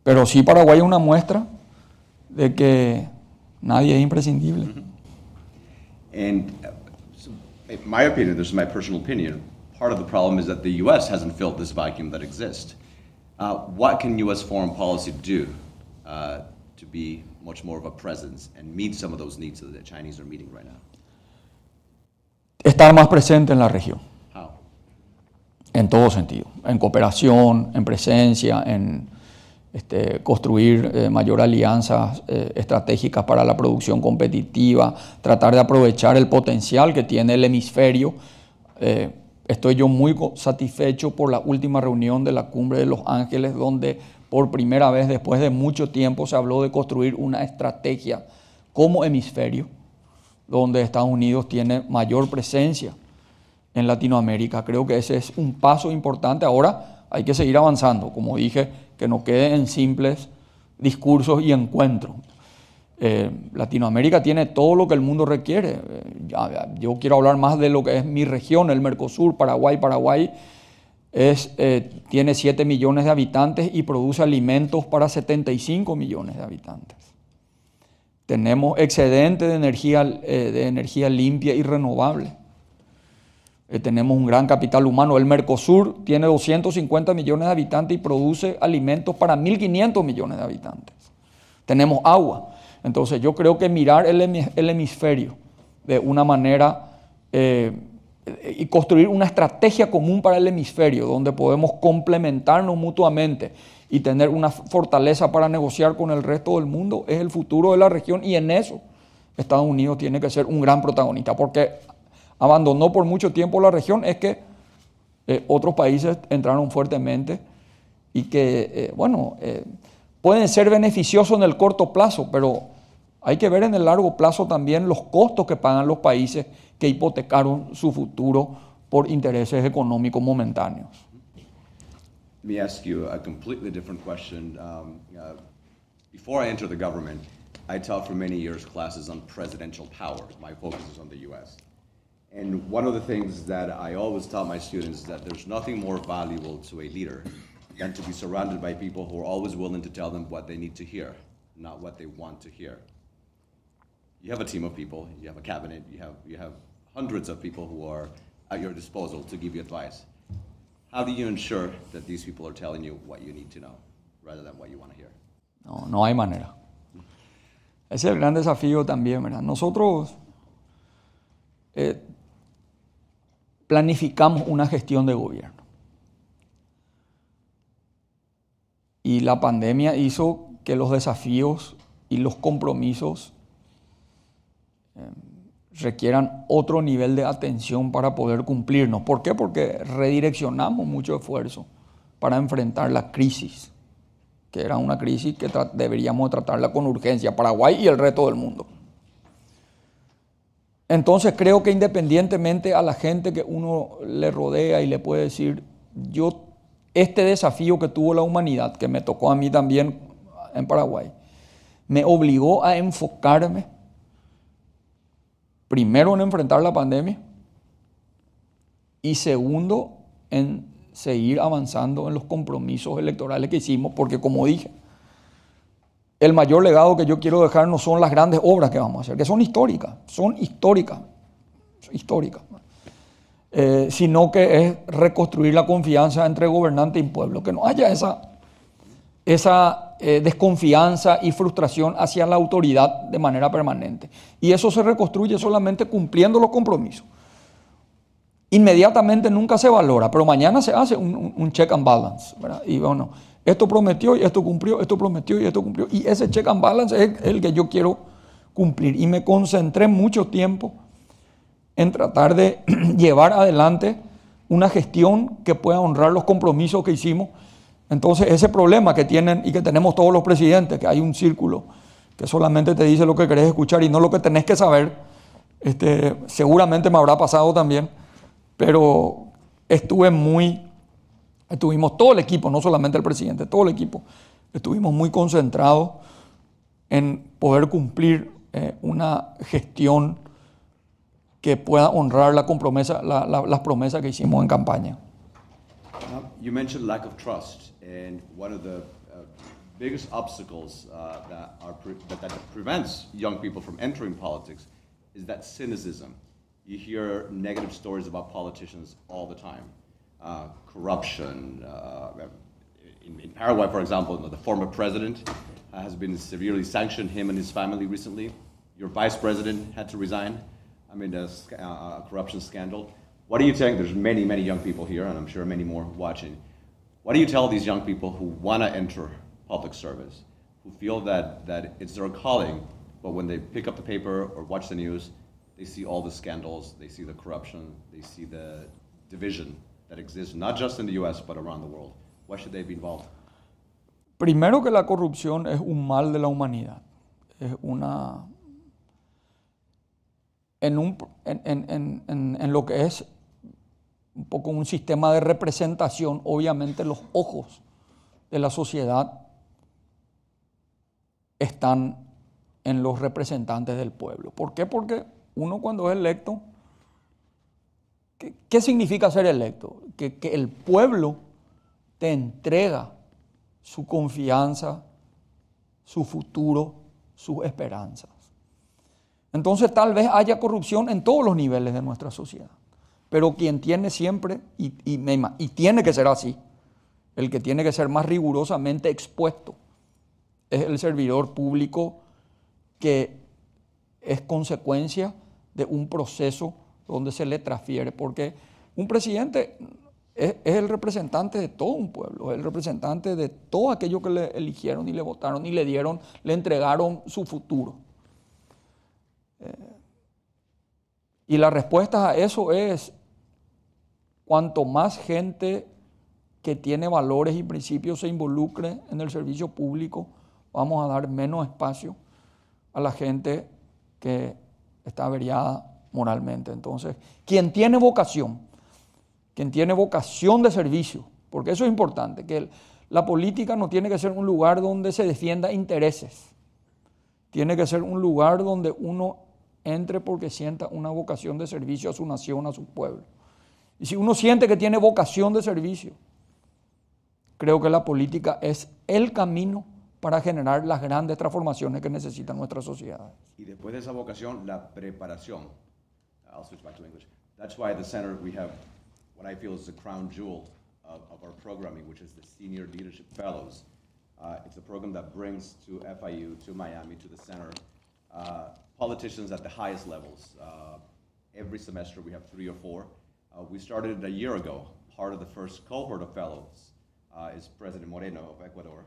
Pero sí, Paraguay es una muestra de que nadie es imprescindible. And in my opinion, this is my personal opinion, part of the problem is that the U.S. hasn't filled this vacuum that exists. What can U.S. foreign policy do to be much more of a presence and meet some of those needs that the Chinese are meeting right now? Estar más presente en la región. How? En todo sentido. En cooperación, en presencia, en construir mayor alianzas estratégicas para la producción competitiva, tratar de aprovechar el potencial que tiene el hemisferio. Estoy yo muy satisfecho por la última reunión de la Cumbre de Los Ángeles, donde por primera vez después de mucho tiempo se habló de construir una estrategia como hemisferio, donde Estados Unidos tiene mayor presencia en Latinoamérica. Creo que ese es un paso importante. Ahora hay que seguir avanzando, como dije, que no quede en simples discursos y encuentros. Latinoamérica tiene todo lo que el mundo requiere. Yo quiero hablar más de lo que es mi región, el Mercosur, Paraguay. Paraguay tiene 7 millones de habitantes y produce alimentos para 75 millones de habitantes. Tenemos excedente de energía limpia y renovable. Tenemos un gran capital humano. El Mercosur tiene 250 millones de habitantes y produce alimentos para 1.500 millones de habitantes. Tenemos agua. Entonces yo creo que mirar el hemisferio de una manera y construir una estrategia común para el hemisferio donde podemos complementarnos mutuamente y tener una fortaleza para negociar con el resto del mundo es el futuro de la región, y en eso Estados Unidos tiene que ser un gran protagonista, porque abandonó por mucho tiempo la región, es que otros países entraron fuertemente y que, pueden ser beneficiosos en el corto plazo, pero hay que ver en el largo plazo también los costos que pagan los países que hipotecaron su futuro por intereses económicos momentáneos. Let me ask you a completely different question. Before I entered the government, I taught for many years classes on presidential power. My focus is on the US. And one of the things that I always tell my students is that there's nothing more valuable to a leader than to be surrounded by people who are always willing to tell them what they need to hear, not what they want to hear. You have a team of people, you have a cabinet, you have hundreds of people who are at your disposal to give you advice. How do you ensure that these people are telling you what you need to know rather than what you want to hear? No hay manera. Ese es el gran desafío también, ¿verdad? Nosotros planificamos una gestión de gobierno. Y la pandemia hizo que los desafíos y los compromisos requieran otro nivel de atención para poder cumplirnos. ¿Por qué? Porque redireccionamos mucho esfuerzo para enfrentar la crisis, que era una crisis que deberíamos tratarla con urgencia, Paraguay y el resto del mundo. Entonces creo que independientemente a la gente que uno le rodea y le puede decir, este desafío que tuvo la humanidad, que me tocó a mí también en Paraguay, me obligó a enfocarme primero en enfrentar la pandemia y segundo en seguir avanzando en los compromisos electorales que hicimos, porque como dije, el mayor legado que yo quiero dejar no son las grandes obras que vamos a hacer, que son históricas, sino que es reconstruir la confianza entre gobernante y pueblo, que no haya esa desconfianza y frustración hacia la autoridad de manera permanente. Y eso se reconstruye solamente cumpliendo los compromisos. Inmediatamente nunca se valora, pero mañana se hace un check and balance, ¿verdad? Y bueno, esto prometió y esto cumplió, esto prometió y esto cumplió. Y ese check and balance es el que yo quiero cumplir. Y me concentré mucho tiempo en tratar de llevar adelante una gestión que pueda honrar los compromisos que hicimos. Entonces, ese problema que tienen y que tenemos todos los presidentes, que hay un círculo que solamente te dice lo que querés escuchar y no lo que tenés que saber, seguramente me habrá pasado también, pero estuvimos todo el equipo, no solamente el presidente, todo el equipo, estuvimos muy concentrados en poder cumplir una gestión que pueda honrar las promesas que hicimos en campaña. You mentioned lack of trust, and one of the biggest obstacles that prevents young people from entering politics is that cynicism. You hear negative stories about politicians all the time. Corruption. In Paraguay, for example, the former president has been severely sanctioned, him and his family recently. Your vice president had to resign. I mean, a corruption scandal. What do you think? There's many, many young people here, and I'm sure many more watching. What do you tell these young people who want to enter public service, who feel that it's their calling, but when they pick up the paper or watch the news, they see all the scandals, they see the corruption, they see the division that exists not just in the US, but around the world? Why should they be involved? Primero que la corrupción es un mal de la humanidad. Es en lo que es un poco un sistema de representación, obviamente los ojos de la sociedad están en los representantes del pueblo. ¿Por qué? Porque uno cuando es electo, ¿qué significa ser electo? Que el pueblo te entrega su confianza, su futuro, sus esperanzas. Entonces tal vez haya corrupción en todos los niveles de nuestra sociedad, pero quien tiene siempre, y tiene que ser así, el que tiene que ser más rigurosamente expuesto, es el servidor público que es consecuencia de un proceso donde se le transfiere, porque un presidente es el representante de todo un pueblo, es el representante de todo aquello que le eligieron y le votaron y le entregaron su futuro. Y la respuesta a eso es, cuanto más gente que tiene valores y principios se involucre en el servicio público, vamos a dar menos espacio a la gente que está averiada moralmente. Entonces, quien tiene vocación de servicio, porque eso es importante, que la política no tiene que ser un lugar donde se defienda intereses, tiene que ser un lugar donde uno entre porque sienta una vocación de servicio a su nación, a su pueblo. Y si uno siente que tiene vocación de servicio, creo que la política es el camino para generar las grandes transformaciones que necesitan nuestras sociedades. Y después de esa vocación, la preparación. I'll switch back to English. That's why at the center we have what I feel is the crown jewel of our programming, which is the Senior Leadership Fellows. It's a program that brings to FIU, to Miami, to the center, politicians at the highest levels. Every semester we have 3 or 4. We started a year ago. Part of the first cohort of fellows is President Moreno of Ecuador.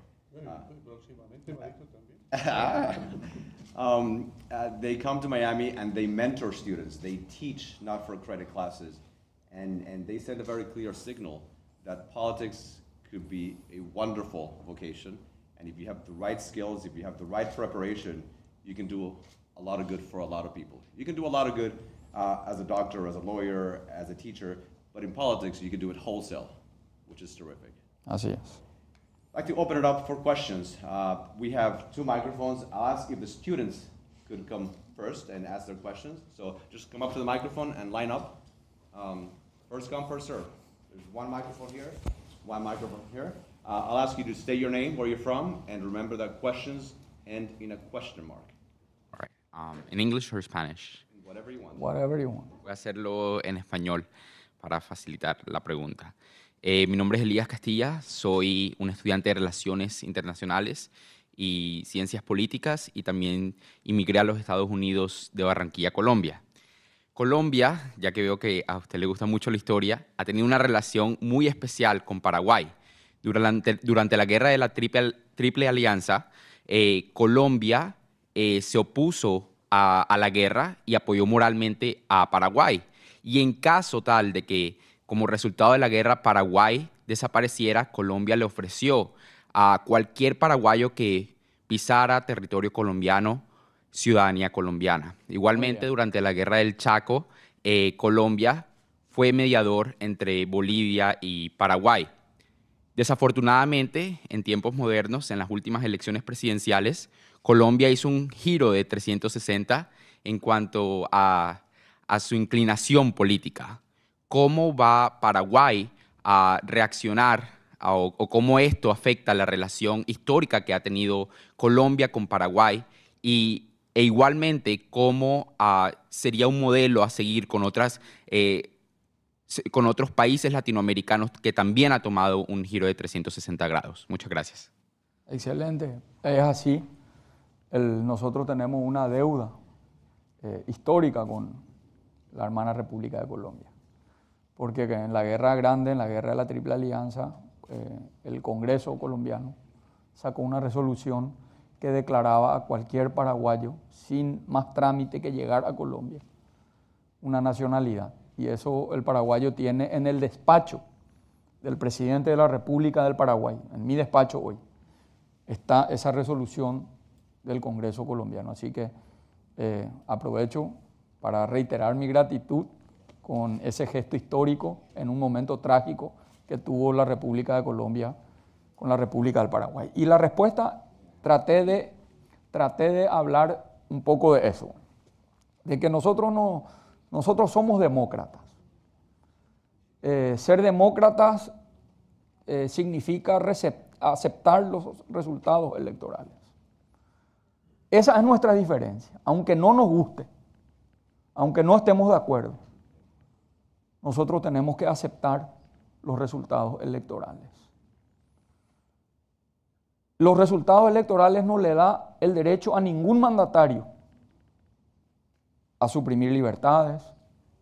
They come to Miami and they mentor students. They teach not-for-credit classes. And they send a very clear signal that politics could be a wonderful vocation. And if you have the right skills, if you have the right preparation, you can do a lot of good for a lot of people. You can do a lot of good as a doctor, as a lawyer, as a teacher, but in politics, you can do it wholesale, which is terrific. Así es. I'd like to open it up for questions. We have 2 microphones. I'll ask if the students could come first and ask their questions. So just come up to the microphone and line up. First come, first serve. There's 1 microphone here, 1 microphone here. I'll ask you to state your name, where you're from, and remember that questions end in a question mark. All right. In English or Spanish? Whatever you want. Whatever you want. Voy a hacerlo en español para facilitar la pregunta. Mi nombre es Elías Castilla, soy un estudiante de Relaciones Internacionales y Ciencias Políticas y también inmigré a los Estados Unidos de Barranquilla, Colombia. Colombia, ya que veo que a usted le gusta mucho la historia, ha tenido una relación muy especial con Paraguay. Durante la guerra de la Triple Alianza, Colombia se opuso a la guerra y apoyó moralmente a Paraguay. Y en caso tal de que, como resultado de la guerra, Paraguay desapareciera, Colombia le ofreció a cualquier paraguayo que pisara territorio colombiano ciudadanía colombiana. Igualmente, durante la guerra del Chaco, Colombia fue mediador entre Bolivia y Paraguay. Desafortunadamente, en tiempos modernos, en las últimas elecciones presidenciales, Colombia hizo un giro de 360 en cuanto a su inclinación política. ¿Cómo va Paraguay a reaccionar o cómo esto afecta la relación histórica que ha tenido Colombia con Paraguay e igualmente cómo sería un modelo a seguir con otros países latinoamericanos que también ha tomado un giro de 360 grados? Muchas gracias. Excelente. Es así. Nosotros tenemos una deuda histórica con la hermana República de Colombia. Porque en la guerra grande, en la guerra de la Triple Alianza, el Congreso colombiano sacó una resolución que declaraba a cualquier paraguayo, sin más trámite que llegar a Colombia, una nacionalidad. Y eso el paraguayo tiene en el despacho del presidente de la República del Paraguay, en mi despacho hoy, está esa resolución del Congreso colombiano. Así que aprovecho para reiterar mi gratitud con ese gesto histórico en un momento trágico que tuvo la República de Colombia con la República del Paraguay. Y la respuesta, traté de hablar un poco de eso, de que nosotros somos demócratas. Ser demócratas significa aceptar los resultados electorales. Esa es nuestra diferencia, aunque no nos guste, aunque no estemos de acuerdo. Nosotros tenemos que aceptar los resultados electorales. Los resultados electorales no le da el derecho a ningún mandatario a suprimir libertades,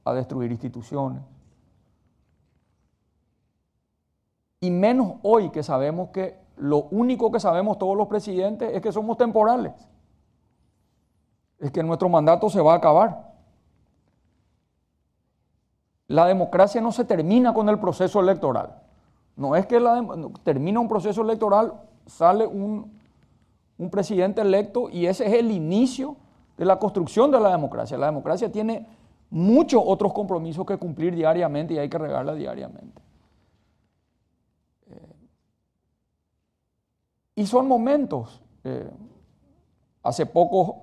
a destruir instituciones. Y menos hoy que sabemos que lo único que sabemos todos los presidentes es que somos temporales. Es que nuestro mandato se va a acabar. La democracia no se termina con el proceso electoral. No es que termina un proceso electoral, sale un presidente electo y ese es el inicio de la construcción de la democracia. La democracia tiene muchos otros compromisos que cumplir diariamente y hay que regarla diariamente. Y son momentos. Hace poco,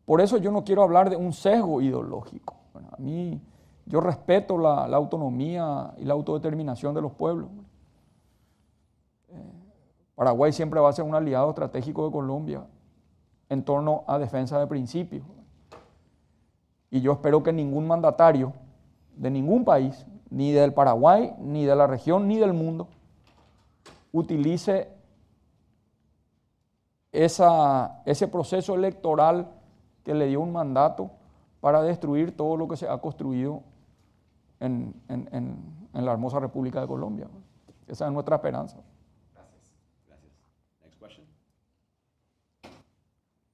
por eso yo no quiero hablar de un sesgo ideológico. Bueno, a mí, yo respeto la autonomía y la autodeterminación de los pueblos. Paraguay siempre va a ser un aliado estratégico de Colombia en torno a defensa de principios. Y yo espero que ningún mandatario de ningún país, ni del Paraguay, ni de la región, ni del mundo, utilice ese proceso electoral que le dio un mandato para destruir todo lo que se ha construido en la hermosa República de Colombia. Esa es nuestra esperanza.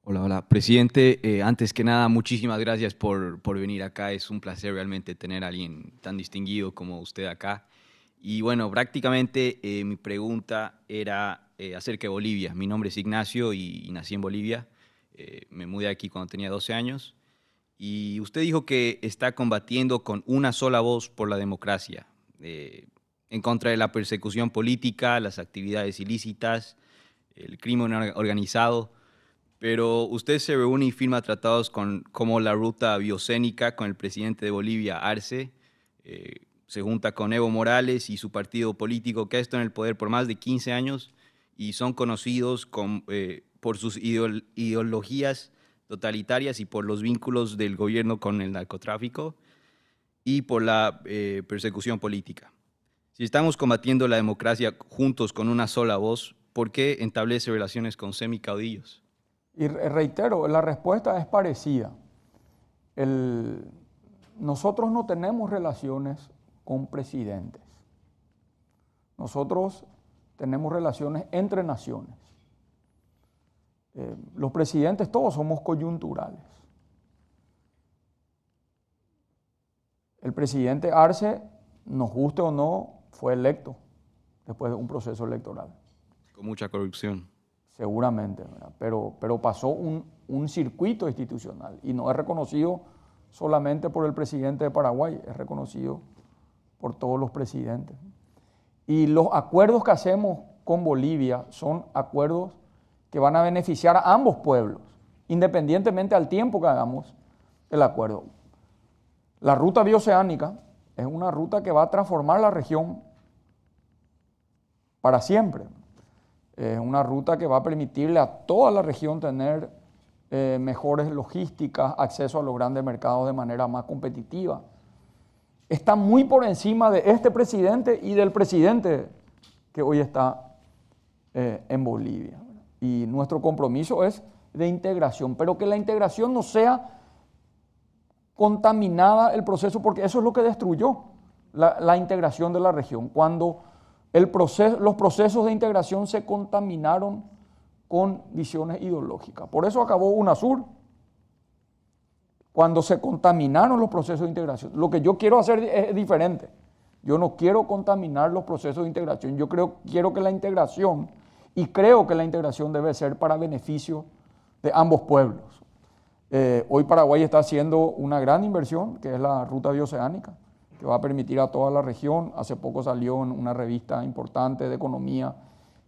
Hola, hola. Presidente, antes que nada, muchísimas gracias por venir acá. Es un placer realmente tener a alguien tan distinguido como usted acá. Y bueno, prácticamente mi pregunta era acerca de Bolivia. Mi nombre es Ignacio y nací en Bolivia. Me mudé aquí cuando tenía 12 años. Y usted dijo que está combatiendo con una sola voz por la democracia, en contra de la persecución política, las actividades ilícitas, el crimen organizado. Pero usted se reúne y firma tratados como la ruta biocénica con el presidente de Bolivia, Arce, se junta con Evo Morales y su partido político que ha estado en el poder por más de 15 años y son conocidos por sus ideologías totalitarias y por los vínculos del gobierno con el narcotráfico y por la persecución política. Si estamos combatiendo la democracia juntos con una sola voz, ¿por qué establece relaciones con semicaudillos? Y reitero, la respuesta es parecida. Nosotros no tenemos relaciones con presidentes. Nosotros tenemos relaciones entre naciones. Los presidentes todos somos coyunturales. El presidente Arce, nos guste o no, fue electo después de un proceso electoral. Con mucha corrupción. Seguramente, ¿verdad? Pero pasó un circuito institucional y no es reconocido solamente por el presidente de Paraguay, es reconocido por todos los presidentes. Y los acuerdos que hacemos con Bolivia son acuerdos que van a beneficiar a ambos pueblos, independientemente al tiempo que hagamos el acuerdo. La ruta bioceánica es una ruta que va a transformar la región para siempre. Es una ruta que va a permitirle a toda la región tener mejores logísticas, acceso a los grandes mercados de manera más competitiva. Está muy por encima de este presidente y del presidente que hoy está en Bolivia. Y nuestro compromiso es de integración, pero que la integración no sea contaminada el proceso, porque eso es lo que destruyó la integración de la región. Cuando los procesos de integración se contaminaron con visiones ideológicas. Por eso acabó UNASUR. Cuando se contaminaron los procesos de integración. Lo que yo quiero hacer es diferente. Yo no quiero contaminar los procesos de integración. Yo quiero que la integración, y creo que la integración debe ser para beneficio de ambos pueblos. Hoy Paraguay está haciendo una gran inversión, que es la ruta bioceánica, que va a permitir a toda la región. Hace poco salió en una revista importante de economía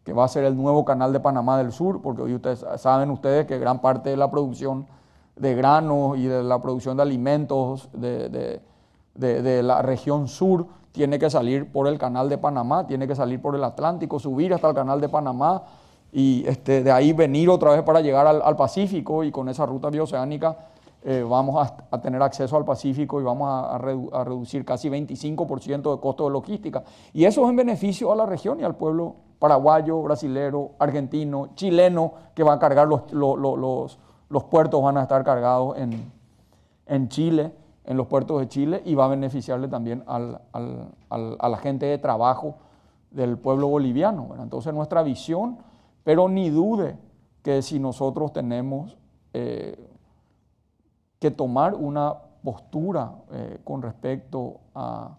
que va a ser el nuevo canal de Panamá del Sur, porque hoy saben ustedes que gran parte de la producción de granos y de la producción de alimentos de la región sur tiene que salir por el canal de Panamá, tiene que salir por el Atlántico, subir hasta el canal de Panamá y de ahí venir otra vez para llegar al Pacífico, y con esa ruta bioceánica vamos a tener acceso al Pacífico y vamos a reducir casi 25% de costo de logística. Y eso es en beneficio a la región y al pueblo paraguayo, brasilero, argentino, chileno, que va a cargar los puertos van a estar cargados en Chile, en los puertos de Chile, y va a beneficiarle también a la gente de trabajo del pueblo boliviano, ¿verdad? Entonces nuestra visión, pero ni dude que si nosotros tenemos que tomar una postura con respecto a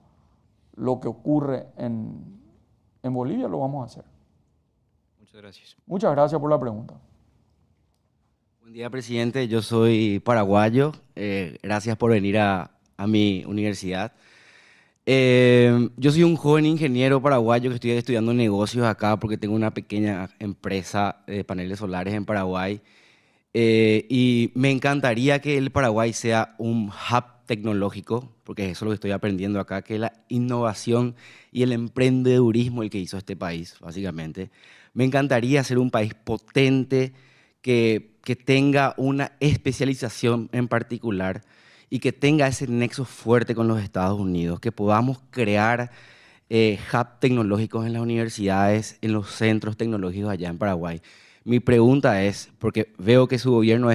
lo que ocurre en en Bolivia lo vamos a hacer. Muchas gracias. Muchas gracias por la pregunta. Buen día, presidente. Yo soy paraguayo. Gracias por venir a mi universidad. Yo soy un joven ingeniero paraguayo que estoy estudiando negocios acá porque tengo una pequeña empresa de paneles solares en Paraguay. Y me encantaría que el Paraguay sea un hub tecnológico, porque eso es lo que estoy aprendiendo acá, que es la innovación y el emprendedurismo el que hizo este país, básicamente. Me encantaría ser un país potente que tenga una especialización en particular y que tenga ese nexo fuerte con los Estados Unidos, que podamos crear hubs tecnológicos en las universidades, en los centros tecnológicos allá en Paraguay. Mi pregunta es, porque veo que su gobierno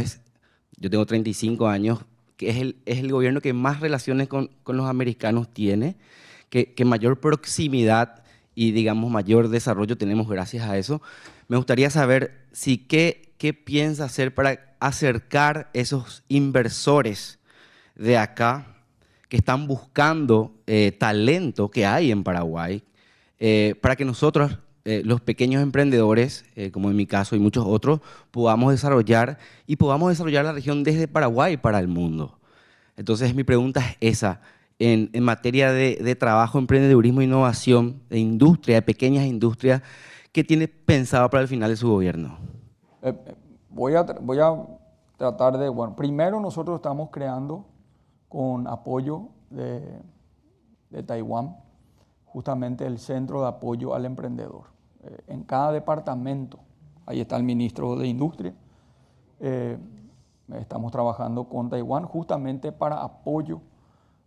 yo tengo 35 años, que es el gobierno que más relaciones con los americanos tiene, que mayor proximidad y, digamos, mayor desarrollo tenemos gracias a eso. Me gustaría saber qué piensa hacer para acercar esos inversores de acá que están buscando talento que hay en Paraguay, para que nosotros, los pequeños emprendedores, como en mi caso y muchos otros, podamos desarrollar la región desde Paraguay para el mundo. Entonces mi pregunta es esa, en materia de trabajo, emprendedurismo, innovación, de industria, de pequeñas industrias, ¿qué tiene pensado para el final de su gobierno? Voy a tratar de, bueno, primero nosotros estamos creando con apoyo de Taiwán, justamente el Centro de Apoyo al Emprendedor. En cada departamento, ahí está el ministro de Industria, estamos trabajando con Taiwán justamente para apoyo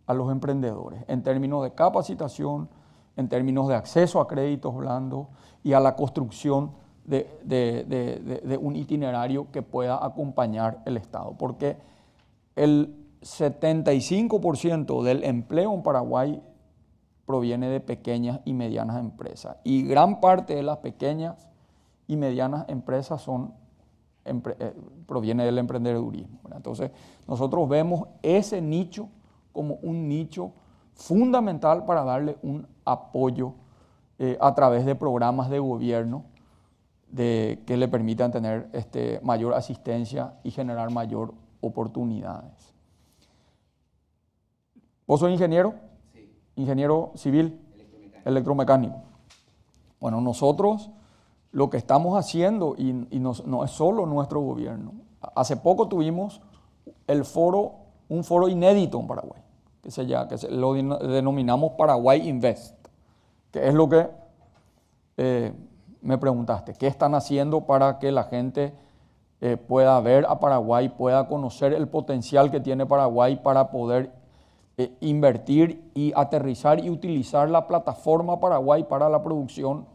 a los emprendedores, en términos de capacitación, en términos de acceso a créditos blandos y a la construcción de un itinerario que pueda acompañar el Estado. Porque el 75% del empleo en Paraguay proviene de pequeñas y medianas empresas. Y gran parte de las pequeñas y medianas empresas proviene del emprendedurismo, ¿verdad? Entonces, nosotros vemos ese nicho como un nicho fundamental para darle un apoyo a través de programas de gobierno que le permitan tener mayor asistencia y generar mayor oportunidades. ¿Vos sos ingeniero? Sí. ¿Ingeniero civil? Electromecánico. Bueno, nosotros lo que estamos haciendo, y no es solo nuestro gobierno, hace poco tuvimos un foro inédito en Paraguay, que lo denominamos Paraguay Invest, que es lo que me preguntaste, ¿qué están haciendo para que la gente pueda ver a Paraguay, pueda conocer el potencial que tiene Paraguay para poder invertir y aterrizar y utilizar la plataforma Paraguay para la producción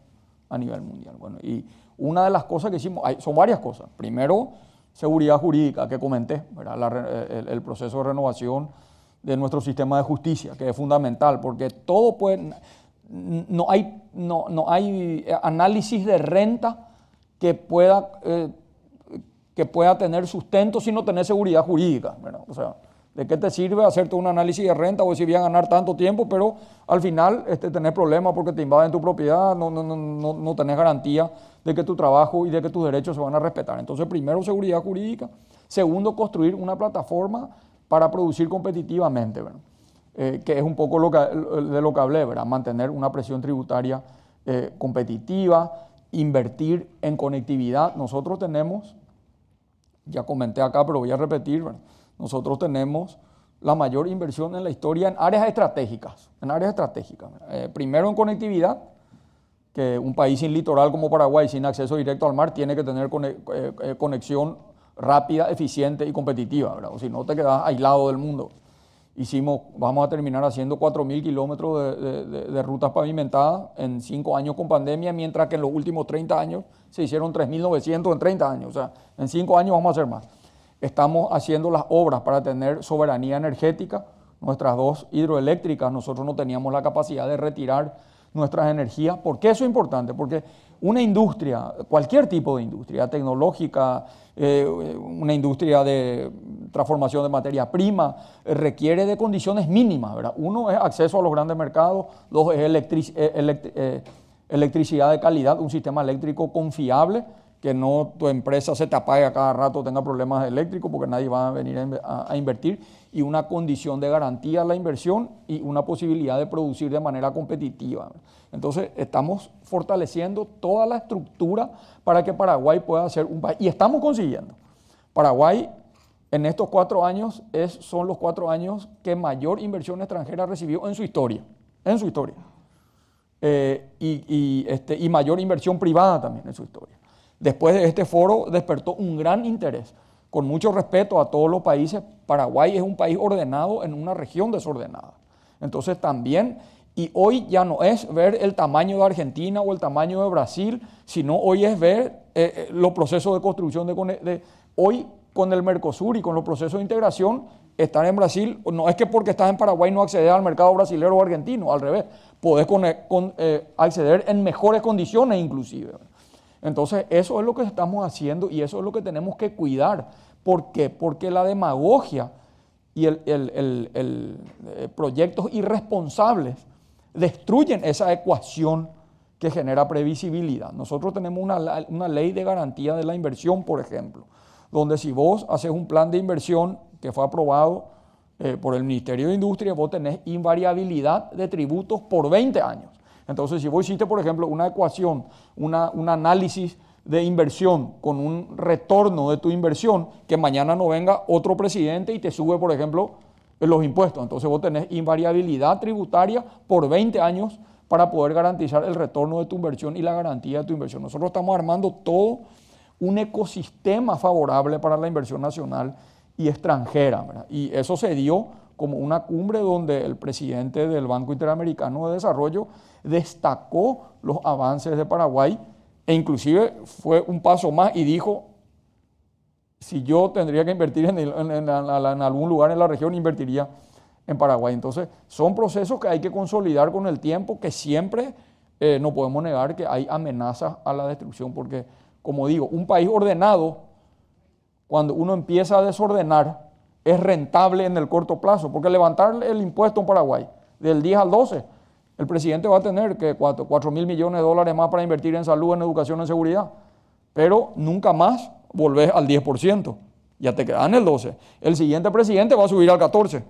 a nivel mundial? Bueno, y una de las cosas que hicimos, son varias cosas. Primero, seguridad jurídica, que comenté, ¿verdad? El proceso de renovación de nuestro sistema de justicia, que es fundamental, porque todo no hay análisis de renta que pueda tener sustento si no tenés seguridad jurídica, ¿verdad? O sea, ¿de qué te sirve hacerte un análisis de renta o decir voy a ganar tanto tiempo, pero al final tenés problemas porque te invaden tu propiedad, no tenés garantía de que tu trabajo y de que tus derechos se van a respetar? Entonces, primero, seguridad jurídica. Segundo, construir una plataforma para producir competitivamente, ¿verdad? Que es un poco de lo que hablé, ¿verdad? Mantener una presión tributaria competitiva, invertir en conectividad. Nosotros tenemos, ya comenté acá, pero voy a repetir, ¿verdad? Nosotros tenemos la mayor inversión en la historia en áreas estratégicas. Primero en conectividad, que un país sin litoral como Paraguay, sin acceso directo al mar, tiene que tener conexión rápida, eficiente y competitiva, ¿verdad? O si no, te quedas aislado del mundo. Vamos a terminar haciendo 4.000 kilómetros de rutas pavimentadas en 5 años con pandemia, mientras que en los últimos 30 años se hicieron 3.900 en 30 años. O sea, en 5 años vamos a hacer más. Estamos haciendo las obras para tener soberanía energética. Nuestras 2 hidroeléctricas, nosotros no teníamos la capacidad de retirar nuestras energías. ¿Por qué eso es importante? Porque una industria, cualquier tipo de industria tecnológica, una industria de transformación de materia prima, requiere de condiciones mínimas, ¿verdad? 1 es acceso a los grandes mercados, 2 es electricidad de calidad, un sistema eléctrico confiable, que no tu empresa se te apague a cada rato, tenga problemas eléctricos porque nadie va a venir a invertir, y una condición de garantía a la inversión y una posibilidad de producir de manera competitiva. Entonces estamos fortaleciendo toda la estructura para que Paraguay pueda ser un país, y estamos consiguiendo. Paraguay en estos 4 años son los 4 años que mayor inversión extranjera recibió en su historia, y mayor inversión privada también en su historia. Después de este foro despertó un gran interés. Con mucho respeto a todos los países, Paraguay es un país ordenado en una región desordenada. Entonces también, y hoy ya no es ver el tamaño de Argentina o el tamaño de Brasil, sino hoy es ver los procesos de construcción hoy con el Mercosur y con los procesos de integración. Estar en Brasil, no es que porque estás en Paraguay no accedes al mercado brasileño o argentino, al revés, podés acceder en mejores condiciones inclusive. Entonces, eso es lo que estamos haciendo y eso es lo que tenemos que cuidar. ¿Por qué? Porque la demagogia y proyectos irresponsables destruyen esa ecuación que genera previsibilidad. Nosotros tenemos una ley de garantía de la inversión, por ejemplo, donde si vos haces un plan de inversión que fue aprobado por el Ministerio de Industria, vos tenés invariabilidad de tributos por 20 años. Entonces, si vos hiciste, por ejemplo, una ecuación, un análisis de inversión con un retorno de tu inversión, que mañana no venga otro presidente y te sube, por ejemplo, los impuestos. Entonces, vos tenés invariabilidad tributaria por 20 años para poder garantizar el retorno de tu inversión y la garantía de tu inversión. Nosotros estamos armando todo un ecosistema favorable para la inversión nacional y extranjera, ¿verdad? Y eso se dio como una cumbre donde el presidente del Banco Interamericano de Desarrollo destacó los avances de Paraguay e inclusive fue un paso más y dijo, si yo tendría que invertir en algún lugar en la región, invertiría en Paraguay. Entonces, son procesos que hay que consolidar con el tiempo, que siempre no podemos negar que hay amenazas a la destrucción, porque, como digo, un país ordenado, cuando uno empieza a desordenar, es rentable en el corto plazo, porque levantar el impuesto en Paraguay del 10 al 12, el presidente va a tener que 4.000 millones de dólares más para invertir en salud, en educación, en seguridad, pero nunca más volvés al 10%, ya te quedas en el 12%. El siguiente presidente va a subir al 14%,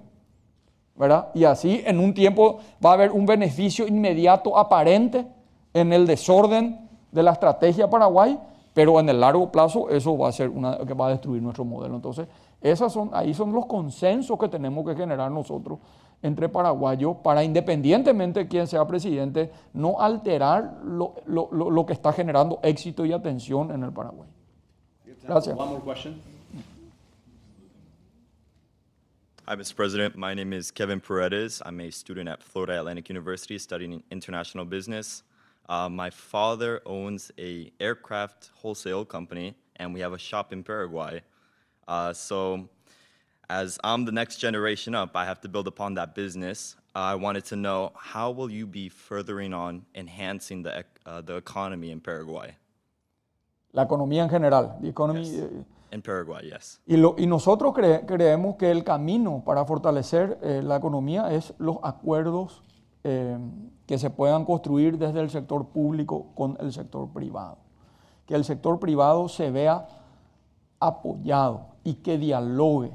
¿verdad? Y así en un tiempo va a haber un beneficio inmediato aparente en el desorden de la estrategia Paraguay, pero en el largo plazo eso va a ser que va a destruir nuestro modelo. Entonces, ahí son los consensos que tenemos que generar nosotros entre paraguayos para, independientemente de quién sea presidente, no alterar lo que está generando éxito y atención en el Paraguay. Gracias. One more question. Hi, Mr. President. My name is Kevin Paredes. I'm a student at Florida Atlantic University studying international business. My father owns an aircraft wholesale company, and we have a shop in Paraguay. So as I'm the next generation up, I have to build upon that business. I wanted to know, how will you be furthering on enhancing the economy in Paraguay? La economía en general. The economy, Yes. In Paraguay, yes. Y nosotros creemos que el camino para fortalecer la economía es los acuerdos que se puedan construir desde el sector público con el sector privado. Que el sector privado se vea apoyado y que dialogue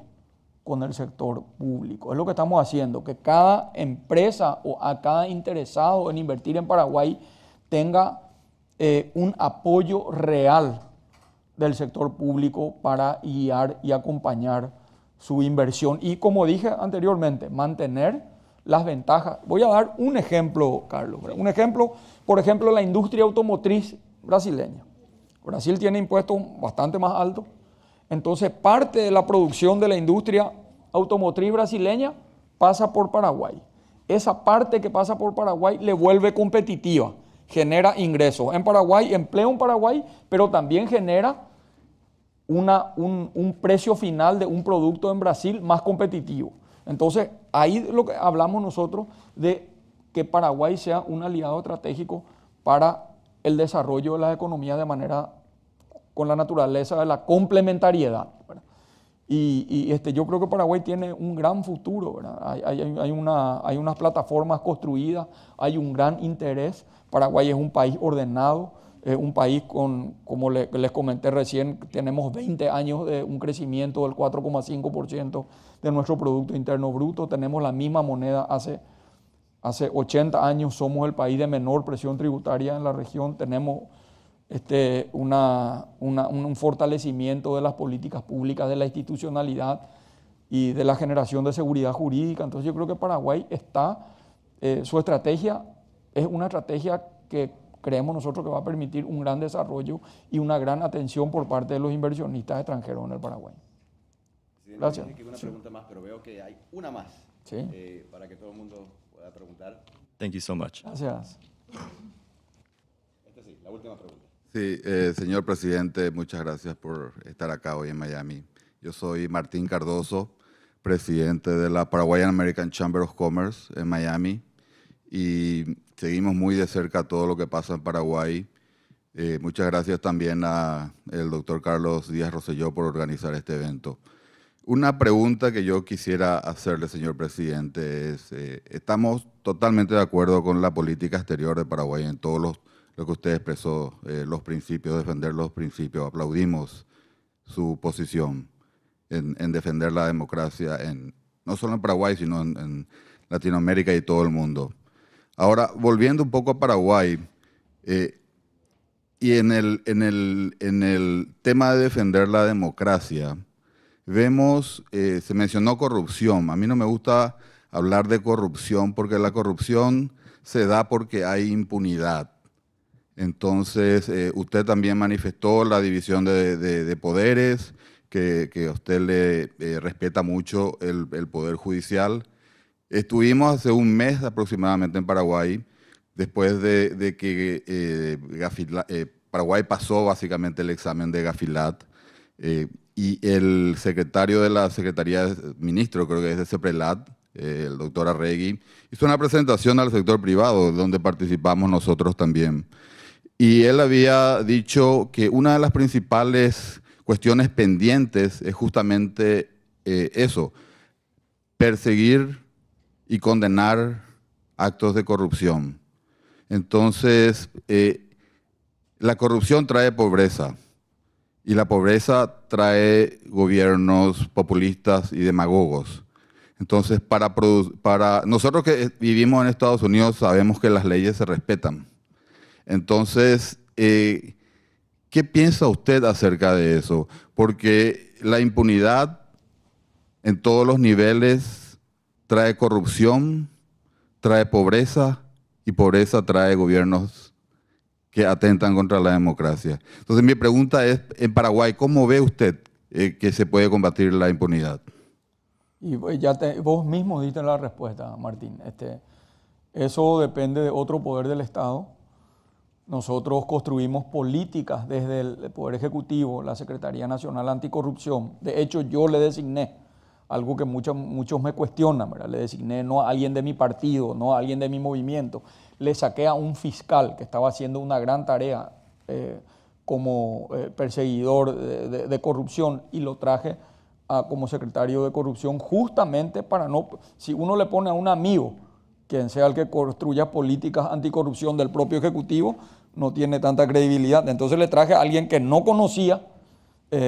con el sector público. Es lo que estamos haciendo, que cada empresa o a cada interesado en invertir en Paraguay tenga un apoyo real del sector público para guiar y acompañar su inversión. Y como dije anteriormente, mantener las ventajas. Voy a dar un ejemplo, Carlos. Un ejemplo, por ejemplo, la industria automotriz brasileña. Brasil tiene impuestos bastante más altos. Entonces, parte de la producción de la industria automotriz brasileña pasa por Paraguay. Esa parte que pasa por Paraguay le vuelve competitiva, genera ingresos en Paraguay, empleo en Paraguay, pero también genera un precio final de un producto en Brasil más competitivo. Entonces, ahí lo que hablamos nosotros de que Paraguay sea un aliado estratégico para el desarrollo de la economía de manera con la naturaleza de la complementariedad, ¿verdad? Yo creo que Paraguay tiene un gran futuro, ¿verdad? Hay unas plataformas construidas, hay un gran interés. Paraguay es un país ordenado, es un país como les comenté recién, tenemos 20 años de un crecimiento del 4,5% de nuestro Producto Interno Bruto, tenemos la misma moneda hace 80 años, somos el país de menor presión tributaria en la región, tenemos un fortalecimiento de las políticas públicas, de la institucionalidad y de la generación de seguridad jurídica. Entonces yo creo que Paraguay su estrategia es una estrategia que creemos nosotros que va a permitir un gran desarrollo y una gran atención por parte de los inversionistas extranjeros en el Paraguay. Gracias. Una pregunta más, pero veo que hay una más. Sí. Para que todo el mundo pueda preguntar. Thank you so much. Gracias. Sí, la última pregunta. Sí, señor presidente, muchas gracias por estar acá hoy en Miami. Yo soy Martín Cardoso, presidente de la Paraguayan American Chamber of Commerce en Miami, y seguimos muy de cerca todo lo que pasa en Paraguay. Muchas gracias también al doctor Carlos Díaz Rosselló por organizar este evento. Una pregunta que yo quisiera hacerle, señor presidente, es, estamos totalmente de acuerdo con la política exterior de Paraguay en todos lo que usted expresó, los principios, defender los principios. Aplaudimos su posición en defender la democracia, no solo en Paraguay, sino en Latinoamérica y todo el mundo. Ahora, volviendo un poco a Paraguay, y en el tema de defender la democracia, vemos, se mencionó corrupción. A mí no me gusta hablar de corrupción porque la corrupción se da porque hay impunidad. Entonces, usted también manifestó la división de poderes, que a usted le respeta mucho el Poder Judicial. Estuvimos hace un mes aproximadamente en Paraguay, después de que Paraguay pasó básicamente el examen de Gafilat, y el secretario de la Secretaría, ministro creo que es de CEPRELAT, el doctor Arregui, hizo una presentación al sector privado, donde participamos nosotros también. Y él había dicho que una de las principales cuestiones pendientes es justamente eso, perseguir y condenar actos de corrupción. Entonces, la corrupción trae pobreza y la pobreza trae gobiernos populistas y demagogos. Entonces, para nosotros que vivimos en Estados Unidos sabemos que las leyes se respetan. Entonces, ¿qué piensa usted acerca de eso? Porque la impunidad en todos los niveles trae corrupción, trae pobreza, y pobreza trae gobiernos que atentan contra la democracia. Entonces, mi pregunta es, en Paraguay, ¿cómo ve usted que se puede combatir la impunidad? Y vos mismo diste la respuesta, Martín. Eso depende de otro poder del Estado. Nosotros construimos políticas desde el Poder Ejecutivo, la Secretaría Nacional Anticorrupción. De hecho, yo le designé, algo que muchos me cuestionan, ¿verdad? Le designé no a alguien de mi partido, no a alguien de mi movimiento. Le saqué a un fiscal que estaba haciendo una gran tarea como perseguidor de corrupción y lo traje como secretario de corrupción justamente para no... Si uno le pone a un amigo, quien sea el que construya políticas anticorrupción del propio Ejecutivo, no tiene tanta credibilidad. Entonces le traje a alguien que no conocía,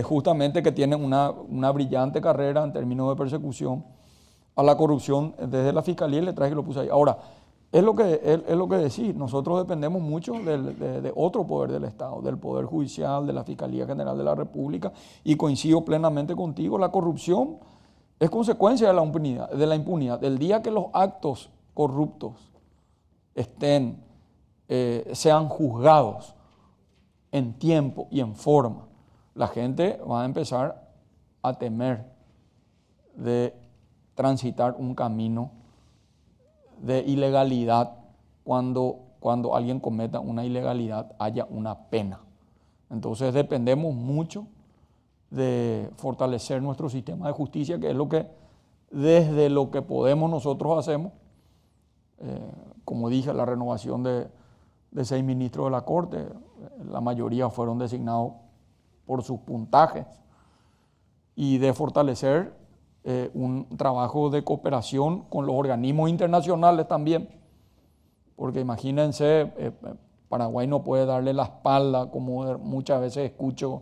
justamente que tiene una brillante carrera en términos de persecución a la corrupción desde la Fiscalía, y le traje y lo puse ahí. Ahora, es lo que decís, nosotros dependemos mucho de otro poder del Estado, del Poder Judicial, de la Fiscalía General de la República, y coincido plenamente contigo, la corrupción es consecuencia de la impunidad. El día que los actos corruptos sean juzgados en tiempo y en forma, la gente va a empezar a temer de transitar un camino de ilegalidad. Cuando alguien cometa una ilegalidad haya una pena. Entonces dependemos mucho de fortalecer nuestro sistema de justicia, que es lo que desde lo que podemos nosotros hacemos. Como dije, la renovación de 6 ministros de la Corte, la mayoría fueron designados por sus puntajes, y de fortalecer un trabajo de cooperación con los organismos internacionales también, porque imagínense, Paraguay no puede darle la espalda, como muchas veces escucho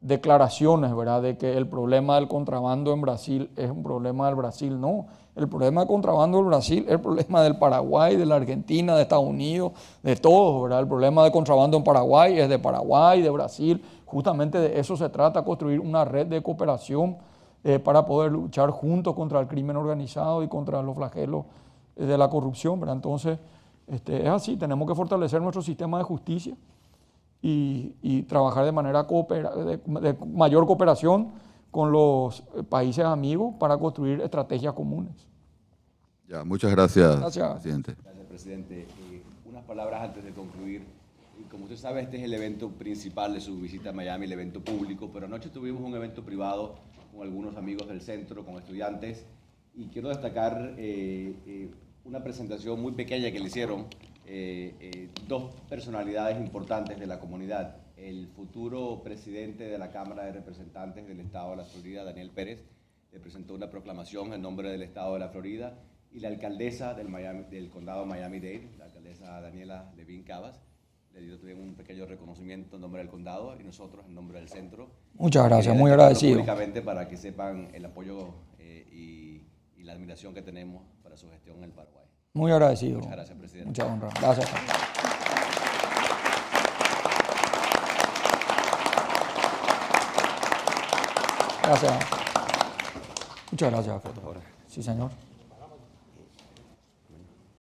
declaraciones, ¿verdad?, de que el problema del contrabando en Brasil es un problema del Brasil. No, el problema del contrabando del Brasil es el problema del Paraguay, de la Argentina, de Estados Unidos, de todos, ¿verdad? El problema del contrabando en Paraguay es de Paraguay, de Brasil. Justamente de eso se trata, construir una red de cooperación para poder luchar juntos contra el crimen organizado y contra los flagelos de la corrupción, ¿verdad? Entonces, es así, tenemos que fortalecer nuestro sistema de justicia y trabajar de manera de mayor cooperación con los países amigos para construir estrategias comunes. Ya, muchas gracias, Gracias. presidente. Gracias, presidente. Unas palabras antes de concluir. Como usted sabe, este es el evento principal de su visita a Miami, el evento público, pero anoche tuvimos un evento privado con algunos amigos del centro, con estudiantes, y quiero destacar una presentación muy pequeña que le hicieron dos personalidades importantes de la comunidad. El futuro presidente de la Cámara de Representantes del Estado de la Florida, Daniel Pérez, le presentó una proclamación en nombre del Estado de la Florida, y la alcaldesa del condado Miami-Dade, la alcaldesa Daniela Levin Cavas, le dio también un pequeño reconocimiento en nombre del condado y nosotros en nombre del centro. Muchas gracias, muy agradecido. Públicamente para que sepan el apoyo y la admiración que tenemos para su gestión en el Paraguay. Muy agradecido. Muchas gracias, presidente. Muchas honra. Gracias. Gracias. Muchas gracias. Sí, señor.